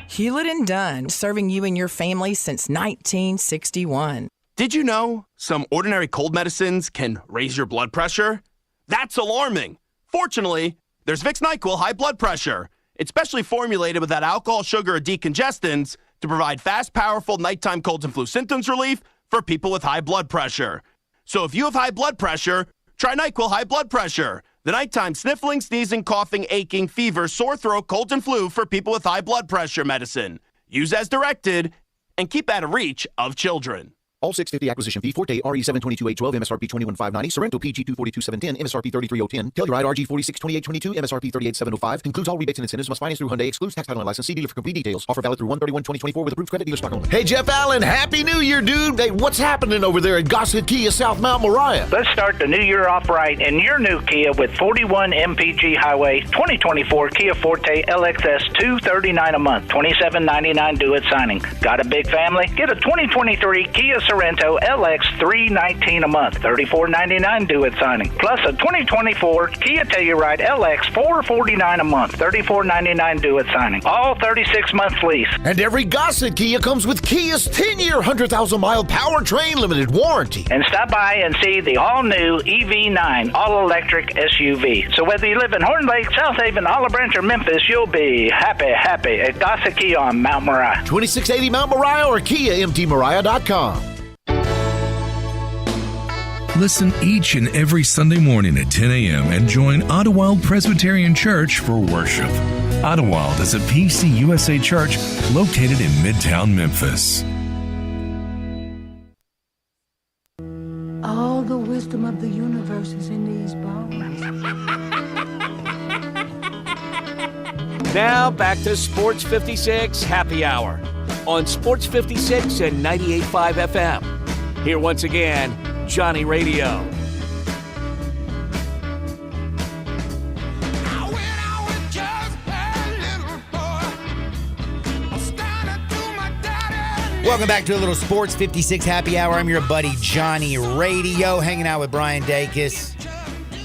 Hewlett & Dunn, serving you and your family since 1961. Did you know some ordinary cold medicines can raise your blood pressure? That's alarming. Fortunately, there's Vicks NyQuil High Blood Pressure. It's specially formulated without alcohol, sugar, or decongestants to provide fast, powerful nighttime colds and flu symptoms relief for people with high blood pressure. So if you have high blood pressure, try NyQuil High Blood Pressure. The nighttime sniffling, sneezing, coughing, aching, fever, sore throat, cold, and flu for people with high blood pressure medicine. Use as directed and keep out of reach of children. All 650 acquisition fee, Forte RE722-812, MSRP 21590, Sorrento PG 242-710, MSRP 33010, Telluride RG 462822, MSRP 38705. Includes all rebates and incentives. Must finance through Hyundai. Excludes tax, title, and license. See dealer for complete details. Offer valid through 1/31/2024 with approved credit dealer stock only. Hey, Jeff Allen, Happy New Year, dude. Hey, what's happening over there at Gossett Kia South Mount Moriah? Let's start the new year off right in your new Kia with 41 MPG Highway 2024 Kia Forte LXS $239 a month, $27.99 due at signing. Got a big family? Get a 2023 Kia Sorrento LX $319 a month, $34.99 due at signing. Plus a 2024 Kia Telluride LX $449 a month, $34.99 due at signing. All 36-month lease. And every Gossett Kia comes with Kia's 10-year, 100,000-mile powertrain limited warranty. And stop by and see the all-new EV9 all-electric SUV. So whether you live in Horn Lake, South Haven, Olive Branch, or Memphis, you'll be happy at Gossett Kia on Mount Moriah. 2680 Mount Moriah or KiaMTMoriah.com. Listen each and every Sunday morning at 10 a.m. and join Ottawild Presbyterian Church for worship. Ottawild is a PCUSA church located in Midtown Memphis. All the wisdom of the universe is in these bones. Now back to Sports 56 Happy Hour on Sports 56 and 98.5 FM. Here once again, Johnny Radio. Welcome back to a little Sports 56 Happy Hour. I'm your buddy Johnny Radio, hanging out with Brian Dacus.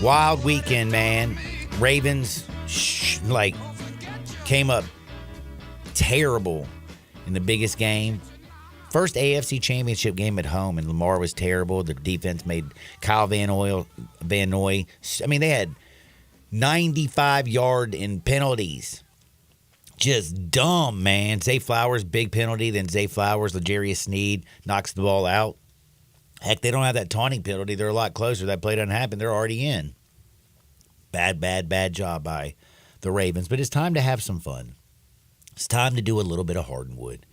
Wild weekend, man. Ravens, came up terrible in the biggest game. First AFC Championship game at home, and Lamar was terrible. The defense made Kyle Van Noy. I mean, they had 95 yard in penalties. Just dumb, man. Zay Flowers, big penalty. Then Zay Flowers, L'Jarius Sneed knocks the ball out. Heck, they don't have that taunting penalty. They're a lot closer. That play doesn't happen. They're already in. Bad job by the Ravens. But it's time to have some fun. It's time to do a little bit of Hardwood.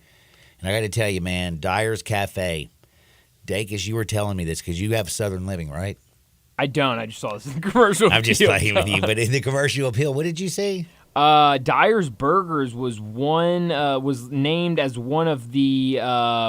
And I got to tell you, man, Dyer's Cafe. Dacus, you were telling me this because you have Southern Living, right? I don't. I just saw this in the commercial. I'm just playing with you. But in the commercial appeal, what did you say? Dyer's Burgers was named as one of the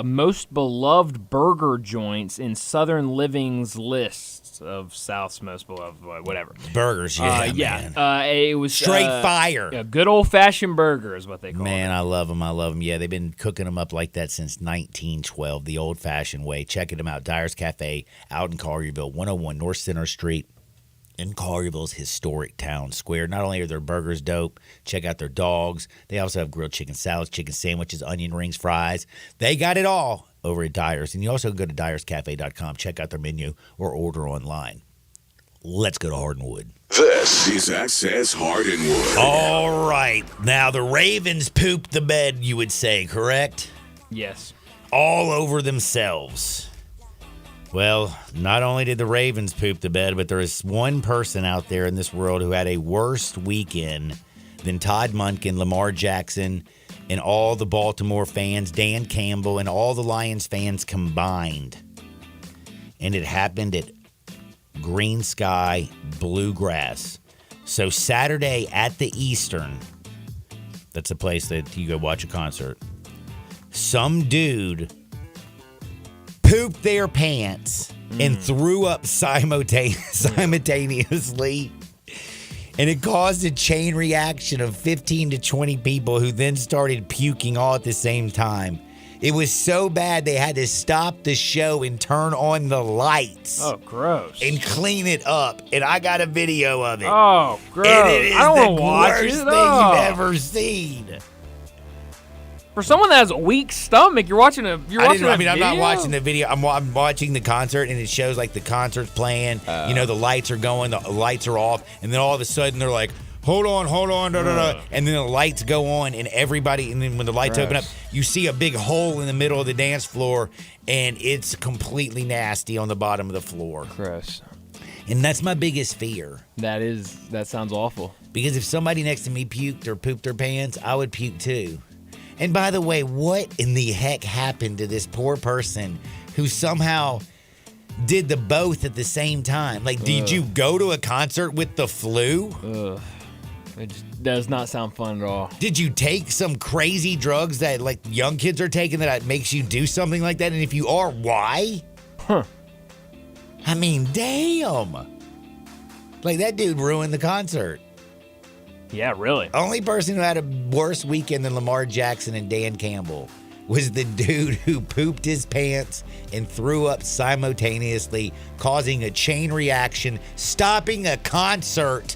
most beloved burger joints in Southern Living's list of South's most beloved, whatever. Burgers, man. It was straight fire. A good old-fashioned burger is what they call it. Man, I love them. Yeah, they've been cooking them up like that since 1912, the old-fashioned way. Checking them out. Dyer's Cafe out in Collierville, 101 North Center Street. In Collierville's historic town square. Not only are their burgers dope, check out their dogs. They also have grilled chicken salads, chicken sandwiches, onion rings, fries. They got it all over at Dyer's. And you also go to dyerscafe.com, check out their menu, or order online. Let's go to Hardwood. This is Access Hardwood. All right. Now, the Ravens pooped the bed, you would say, correct? Yes. All over themselves. Well, not only did the Ravens poop the bed, but there is one person out there in this world who had a worse weekend than Todd Monken, Lamar Jackson, and all the Baltimore fans, Dan Campbell, and all the Lions fans combined. And it happened at Green Sky Bluegrass. So Saturday at the Eastern, that's a place that you go watch a concert, some dude pooped their pants and threw up simultaneously. And it caused a chain reaction of 15 to 20 people who then started puking all at the same time. It was so bad they had to stop the show and turn on the lights. Oh, gross. And clean it up. And I got a video of it. Oh, gross. And it is I don't the want to watch worst it. thing you've ever seen. For someone that has a weak stomach, you're watching a video? I'm not watching the video. I'm watching the concert, and it shows like the concert's playing. The lights are going, the lights are off, and then all of a sudden they're like, hold on, and then the lights go on, and everybody, and then when the lights open up, you see a big hole in the middle of the dance floor, and it's completely nasty on the bottom of the floor. Gross. And that's my biggest fear. That sounds awful. Because if somebody next to me puked or pooped their pants, I would puke too. And by the way, what in the heck happened to this poor person who somehow did the both at the same time? Like, did you go to a concert with the flu? It just does not sound fun at all. Did you take some crazy drugs that like young kids are taking that makes you do something like that? And if you are, why? I mean, damn. Like, that dude ruined the concert. Yeah, really. Only person who had a worse weekend than Lamar Jackson and Dan Campbell was the dude who pooped his pants and threw up simultaneously, causing a chain reaction, stopping a concert.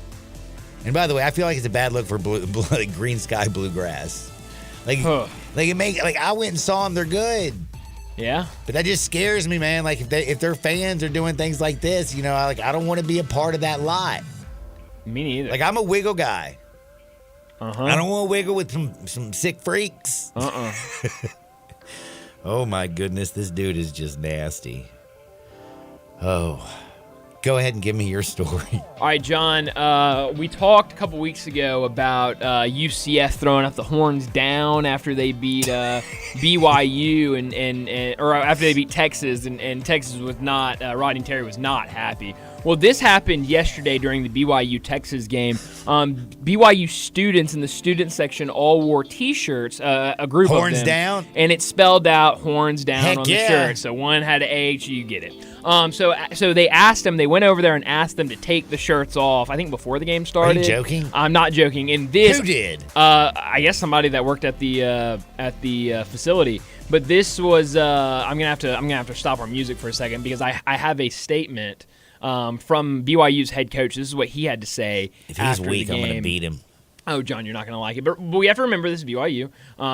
And by the way, I feel like it's a bad look for Green Sky Bluegrass. I went and saw them. They're good. Yeah. But that just scares me, man. Like, if their fans are doing things like this, I don't want to be a part of that lot. Me neither. Like, I'm a wiggle guy. I don't want to wiggle with some sick freaks. Oh, my goodness. This dude is just nasty. Oh. Go ahead and give me your story. All right, John. We talked a couple weeks ago about UCF throwing up the horns down after they beat BYU or after they beat Texas, and Texas was not. Rodney Terry was not happy. Well, this happened yesterday during the BYU-Texas game. BYU students in the student section all wore T-shirts, a group horns of them. Down? And it spelled out horns down Heck on the yeah. shirt. So one had an H, you get it. So they asked them, they went over there and asked them to take the shirts off, I think before the game started. Are you joking? I'm not joking. And this, who did? I guess somebody that worked at the facility. But this was I'm gonna have to stop our music for a second because I have a statement from BYU's head coach. This is what he had to say. If he's after weak, the game. I'm going to beat him. Oh, John, you're not going to like it. But we have to remember this is BYU.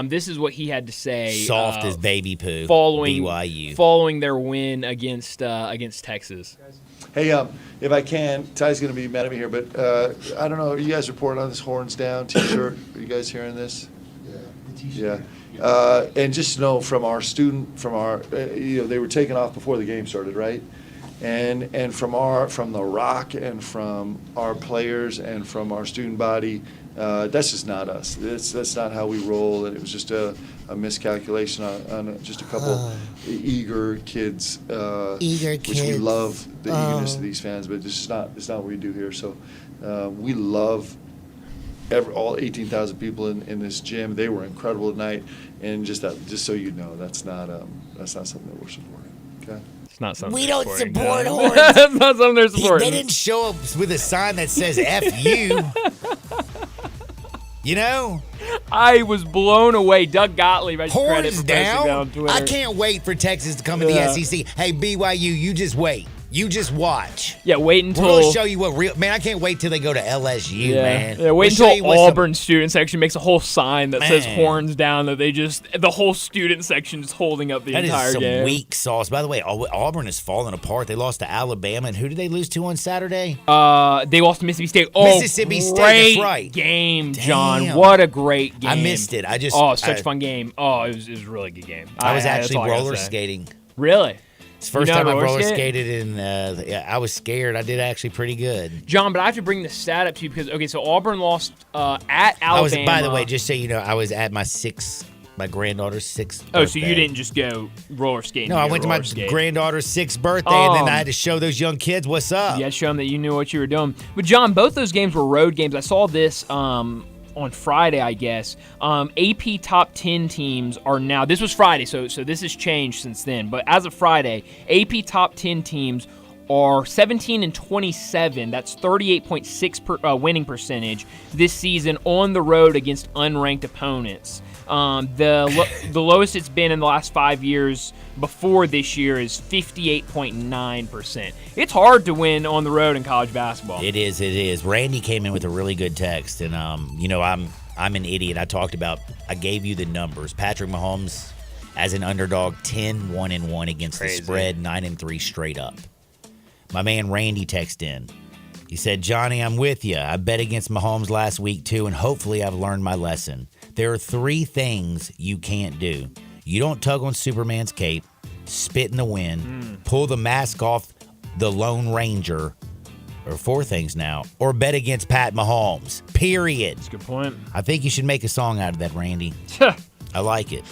This is what he had to say. Soft as baby poo. Following BYU. Following their win against Texas. Hey, if I can, Ty's going to be mad at me here, but I don't know. You guys reported on this horns down T-shirt. Are you guys hearing this? Yeah. And just to know from our they were taken off before the game started, right? And from the Rock and from our players and from our student body, that's just not us. That's not how we roll. And it was just a miscalculation on just a couple eager kids. Which we love the eagerness of these fans, but it's not what we do here. So we love all 18,000 people in this gym. They were incredible tonight, and just so you know, that's not something that we're supporting. Okay. It's not something we don't support horns. That's not something they're supporting. They didn't show up with a sign that says F you. You know? I was blown away. Doug Gottlieb, I should credit for posting that on Twitter. I can't wait for Texas to come to the SEC. Hey, BYU, you just wait. You just watch. Yeah, wait until... We're going to show you what real... Man, I can't wait till they go to LSU, man. Yeah, wait until Auburn student section makes a whole sign that says horns down, that the whole student section is holding up the entire game. That is some weak sauce. By the way, Auburn is falling apart. They lost to Alabama, and who did they lose to on Saturday? They lost to Mississippi State. Mississippi State, that's right. Game, John. Damn. What a great game. I missed it. Such a fun game. It was a really good game. I was actually roller skating. Really? It's the first time I roller skated, and I was scared. I did actually pretty good. John, but I have to bring the stat up to you because, so Auburn lost at Alabama. By the way, just so you know, I was at my granddaughter's 6th birthday. Oh, so you didn't just go roller skating? No, I went to my granddaughter's 6th birthday, and then I had to show those young kids what's up. You had to show them that you knew what you were doing. But, John, both those games were road games. I saw this on Friday, I guess. AP top 10 teams are now, this was Friday, so this has changed since then, but as of Friday, AP top 10 teams are 17-27. That's 38.6% winning percentage this season on the road against unranked opponents. The lowest it's been in the last 5 years before this year is 58.9%. It's hard to win on the road in college basketball. It is. Randy came in with a really good text, and I'm an idiot. I gave you the numbers. Patrick Mahomes as an underdog, 10-1-1 against the spread, 9-3 straight up. My man Randy texted in. He said, Johnny, I'm with you. I bet against Mahomes last week too, and hopefully I've learned my lesson. There are 3 things you can't do. You don't tug on Superman's cape, spit in the wind, pull the mask off the Lone Ranger, or 4 things now, or bet against Pat Mahomes. Period. That's a good point. I think you should make a song out of that, Randy. I like it.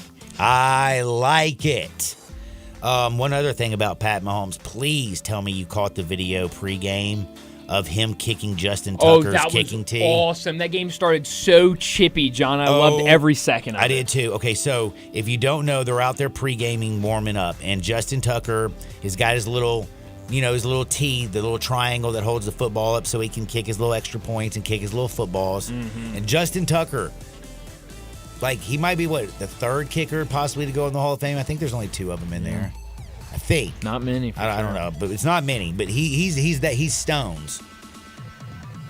One other thing about Pat Mahomes, please tell me you caught the video pregame of him kicking Justin Tucker's kicking tee. Awesome. That game started so chippy, John. I loved every second of it. I did too. Okay, so if you don't know, they're out there pre-gaming, warming up, and Justin Tucker has got his little tee, the little triangle that holds the football up so he can kick his little extra points and kick his little footballs. Mm-hmm. And Justin Tucker, he might be the 3rd kicker possibly to go in the Hall of Fame. I think there's only 2 of them in there. I think. Not many. I don't know, but it's not many. But he's stones.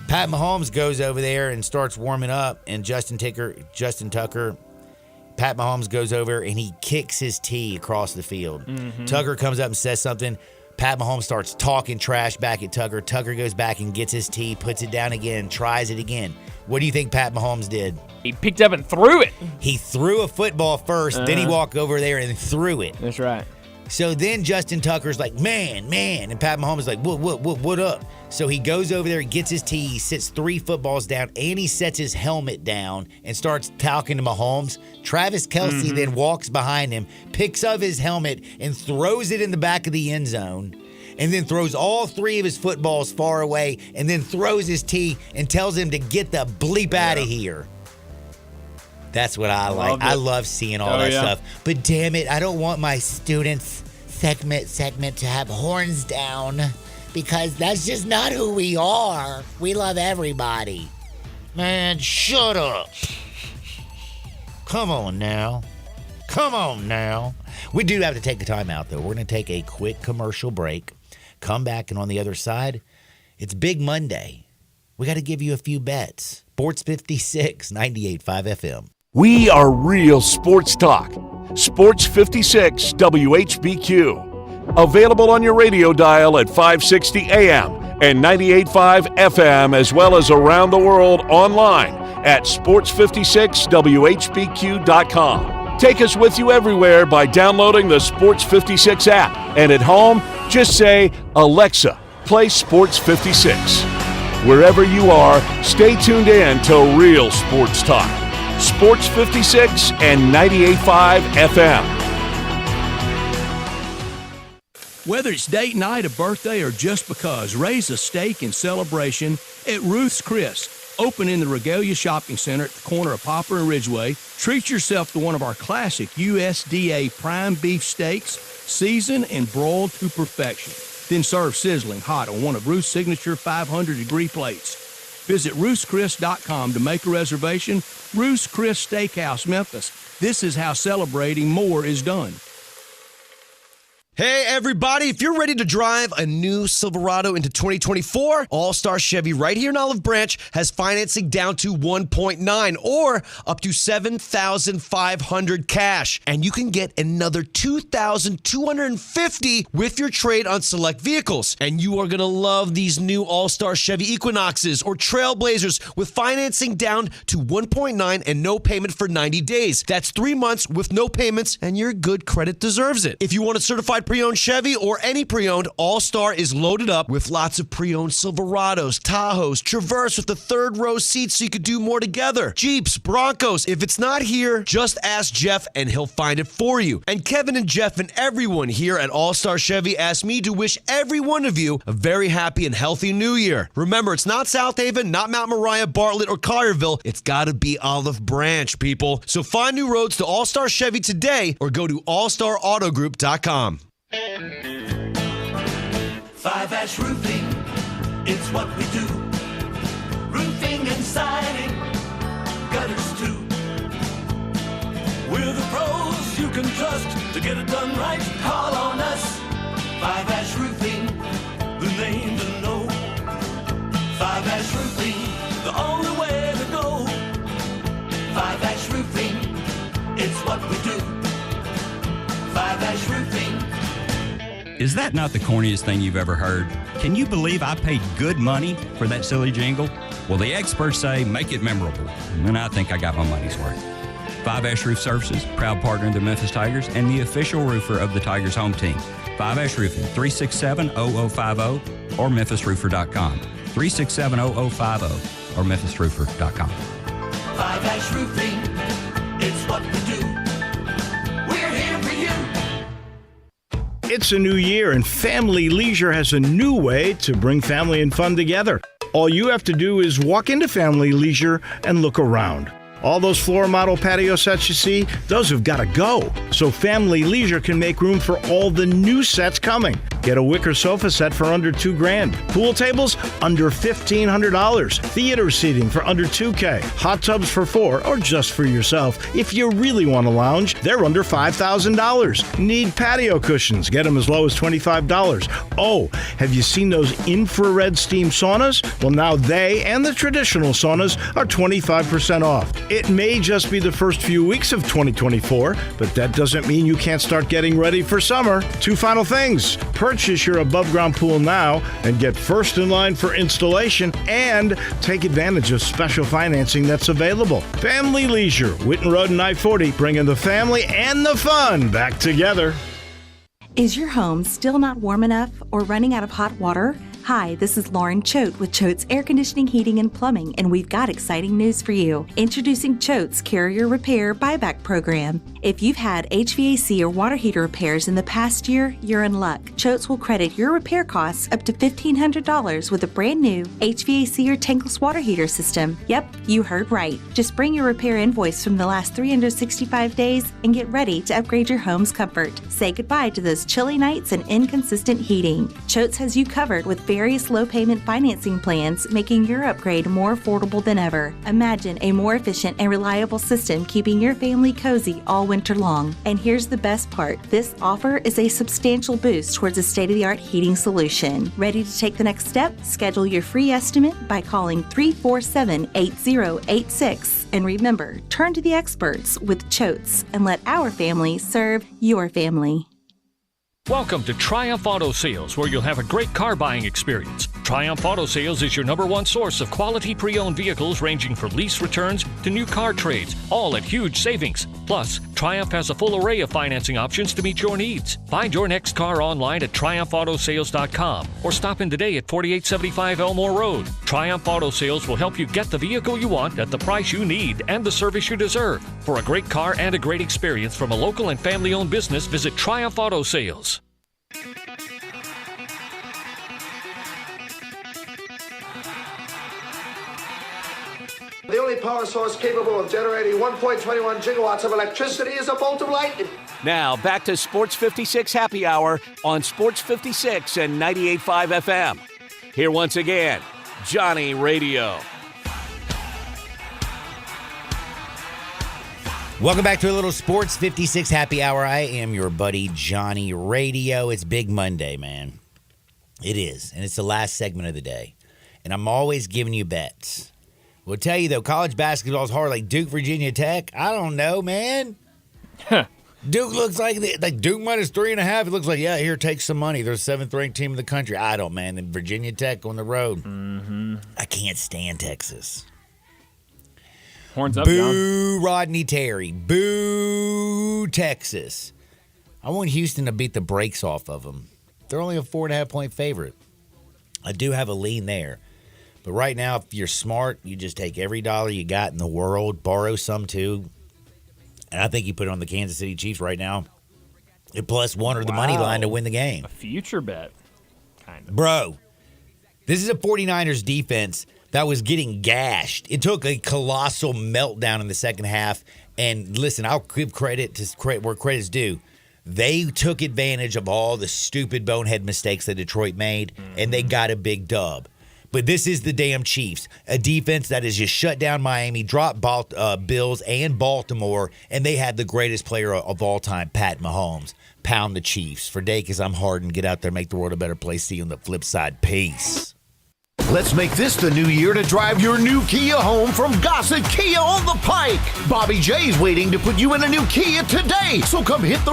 Pat Mahomes goes over there and starts warming up, and Justin Tucker, Pat Mahomes goes over and he kicks his tee across the field. Mm-hmm. Tucker comes up and says something. Pat Mahomes starts talking trash back at Tucker. Tucker goes back and gets his tee, puts it down again, tries it again. What do you think Pat Mahomes did? He picked up and threw it. He threw a football first, then he walked over there and threw it. That's right. So then Justin Tucker's like, man, and Pat Mahomes is like, what up? So he goes over there, gets his tee, he sits 3 footballs down, and he sets his helmet down and starts talking to Mahomes. Travis Kelce then walks behind him, picks up his helmet, and throws it in the back of the end zone, and then throws all 3 of his footballs far away, and then throws his tee and tells him to get the bleep out of here. That's what I like. I love seeing all that stuff. But damn it, I don't want my students' segment to have horns down, because that's just not who we are. We love everybody. Man, shut up. Come on now. We do have to take a time out, though. We're going to take a quick commercial break, come back, and on the other side, it's Big Monday. We got to give you a few bets. Sports 56, 98.5 FM. We are real sports talk. Sports 56 WHBQ. Available on your radio dial at 560 AM and 98.5 FM, as well as around the world online at sports56whbq.com. Take us with you everywhere by downloading the Sports 56 app. And at home, just say, Alexa, play Sports 56. Wherever you are, stay tuned in to real sports talk. Sports 56 and 98.5 FM. Whether it's date night, a birthday, or just because, raise a steak in celebration at Ruth's Chris. Open in the Regalia Shopping Center at the corner of Poplar and Ridgeway. Treat yourself to one of our classic USDA prime beef steaks, seasoned and broiled to perfection. Then serve sizzling hot on one of Ruth's signature 500-degree plates. Visit Ruth'sChris.com to make a reservation. Ruth's Chris Steakhouse, Memphis. This is how celebrating more is done. Hey everybody, if you're ready to drive a new Silverado into 2024, All-Star Chevy right here in Olive Branch has financing down to 1.9 or up to $7,500 cash. And you can get another $2,250 with your trade on select vehicles. And you are going to love these new All-Star Chevy Equinoxes or Trailblazers with financing down to 1.9 and no payment for 90 days. That's 3 months with no payments, and your good credit deserves it. If you want a certified pre-owned Chevy or any pre-owned, All-Star is loaded up with lots of pre-owned Silverados, Tahoes, Traverse with the third row seats so you could do more together, Jeeps, Broncos. If it's not here, just ask Jeff and he'll find it for you. And Kevin and Jeff and everyone here at All-Star Chevy asked me to wish every one of you a very happy and healthy new year. Remember, it's not South Haven, not Mount Moriah, Bartlett, or Collierville. It's got to be Olive Branch, people. So find new roads to All-Star Chevy today or go to allstarautogroup.com. 5-Ash Roofing, it's what we do. Roofing and siding, gutters too. We're the pros you can trust to get it done right. Call on us. 5-Ash Roofing, the name to know. 5-Ash Roofing, the only way to go. 5-Ash Roofing, it's what we do. 5-Ash Roofing. Is that not the corniest thing you've ever heard? Can you believe I paid good money for that silly jingle? Well, the experts say make it memorable, and I think I got my money's worth. 5-Ash Roof Services, proud partner of the Memphis Tigers and the official roofer of the Tigers home team. 5-Ash Roofing, 367-0050 or memphisroofer.com. 367-0050 or memphisroofer.com. 5-Ash Roofing, it's what we do. We're here for you. It's a new year, and Family Leisure has a new way to bring family and fun together. All you have to do is walk into Family Leisure and look around. All those floor model patio sets you see, those have got to go. So Family Leisure can make room for all the new sets coming. Get a wicker sofa set for under $2,000. Pool tables under $1,500. Theater seating for under $2,000. Hot tubs for $4,000 or just for yourself. If you really want to lounge, they're under $5,000. Need patio cushions? Get them as low as $25. Oh, have you seen those infrared steam saunas? Well, now they and the traditional saunas are 25% off. It may just be the first few weeks of 2024, but that doesn't mean you can't start getting ready for summer. 2 final things. Purchase your above-ground pool now and get first in line for installation, and take advantage of special financing that's available. Family Leisure, Whitten Road and I-40, bringing the family and the fun back together. Is your home still not warm enough or running out of hot water? Hi, this is Lauren Choate with Choate's Air Conditioning, Heating, and Plumbing, and we've got exciting news for you. Introducing Choate's Carrier Repair Buyback Program. If you've had HVAC or water heater repairs in the past year, you're in luck. Choate's will credit your repair costs up to $1,500 with a brand new HVAC or tankless water heater system. Yep, you heard right. Just bring your repair invoice from the last 365 days and get ready to upgrade your home's comfort. Say goodbye to those chilly nights and inconsistent heating. Choate's has you covered with various low-payment financing plans, making your upgrade more affordable than ever. Imagine a more efficient and reliable system keeping your family cozy all winter long. And here's the best part. This offer is a substantial boost towards a state-of-the-art heating solution. Ready to take the next step? Schedule your free estimate by calling 347-8086. And remember, turn to the experts with Choate's and let our family serve your family. Welcome to Triumph Auto Sales, where you'll have a great car buying experience. Triumph Auto Sales is your #1 source of quality pre-owned vehicles ranging from lease returns to new car trades, all at huge savings. Plus, Triumph has a full array of financing options to meet your needs. Find your next car online at triumphautosales.com or stop in today at 4875 Elmore Road. Triumph Auto Sales will help you get the vehicle you want at the price you need and the service you deserve. For a great car and a great experience from a local and family-owned business, visit Triumph Auto Sales. The only power source capable of generating 1.21 gigawatts of electricity is a bolt of lightning. Now, back to Sports 56 Happy Hour on Sports 56 and 98.5 FM. Here once again, Johnny Radio. Welcome back to a little Sports 56 Happy Hour. I am your buddy, Johnny Radio. It's Big Monday, man. It is, and it's the last segment of the day. And I'm always giving you bets. We'll tell you, though, college basketball is hard. Like Duke, Virginia Tech, I don't know, man. Duke looks like Duke minus 3.5. It looks like, yeah, here, take some money. They're the 7th-ranked team in the country. I don't, man. And Virginia Tech on the road. Mm-hmm. I can't stand Texas. Horns up, Boo, John. Rodney Terry. Boo, Texas. I want Houston to beat the brakes off of them. They're only a 4.5-point favorite. I do have a lean there. But right now, if you're smart, you just take every dollar you got in the world, borrow some too. And I think you put it on the Kansas City Chiefs right now at +1 or the money line to win the game. A future bet, kind of. Bro, this is a 49ers defense that was getting gashed. It took a colossal meltdown in the second half. And listen, I'll give credit to where credit's due. They took advantage of all the stupid bonehead mistakes that Detroit made, and they got a big dub. But this is the damn Chiefs, a defense that has just shut down Miami, dropped Bills and Baltimore, and they had the greatest player of all time, Pat Mahomes. Pound the Chiefs. For Dacus, I'm Harden. Get out there, make the world a better place. See you on the flip side. Peace. Let's make this the new year to drive your new Kia home from Gossett Kia on the Pike. Bobby J's waiting to put you in a new Kia today, so come hit the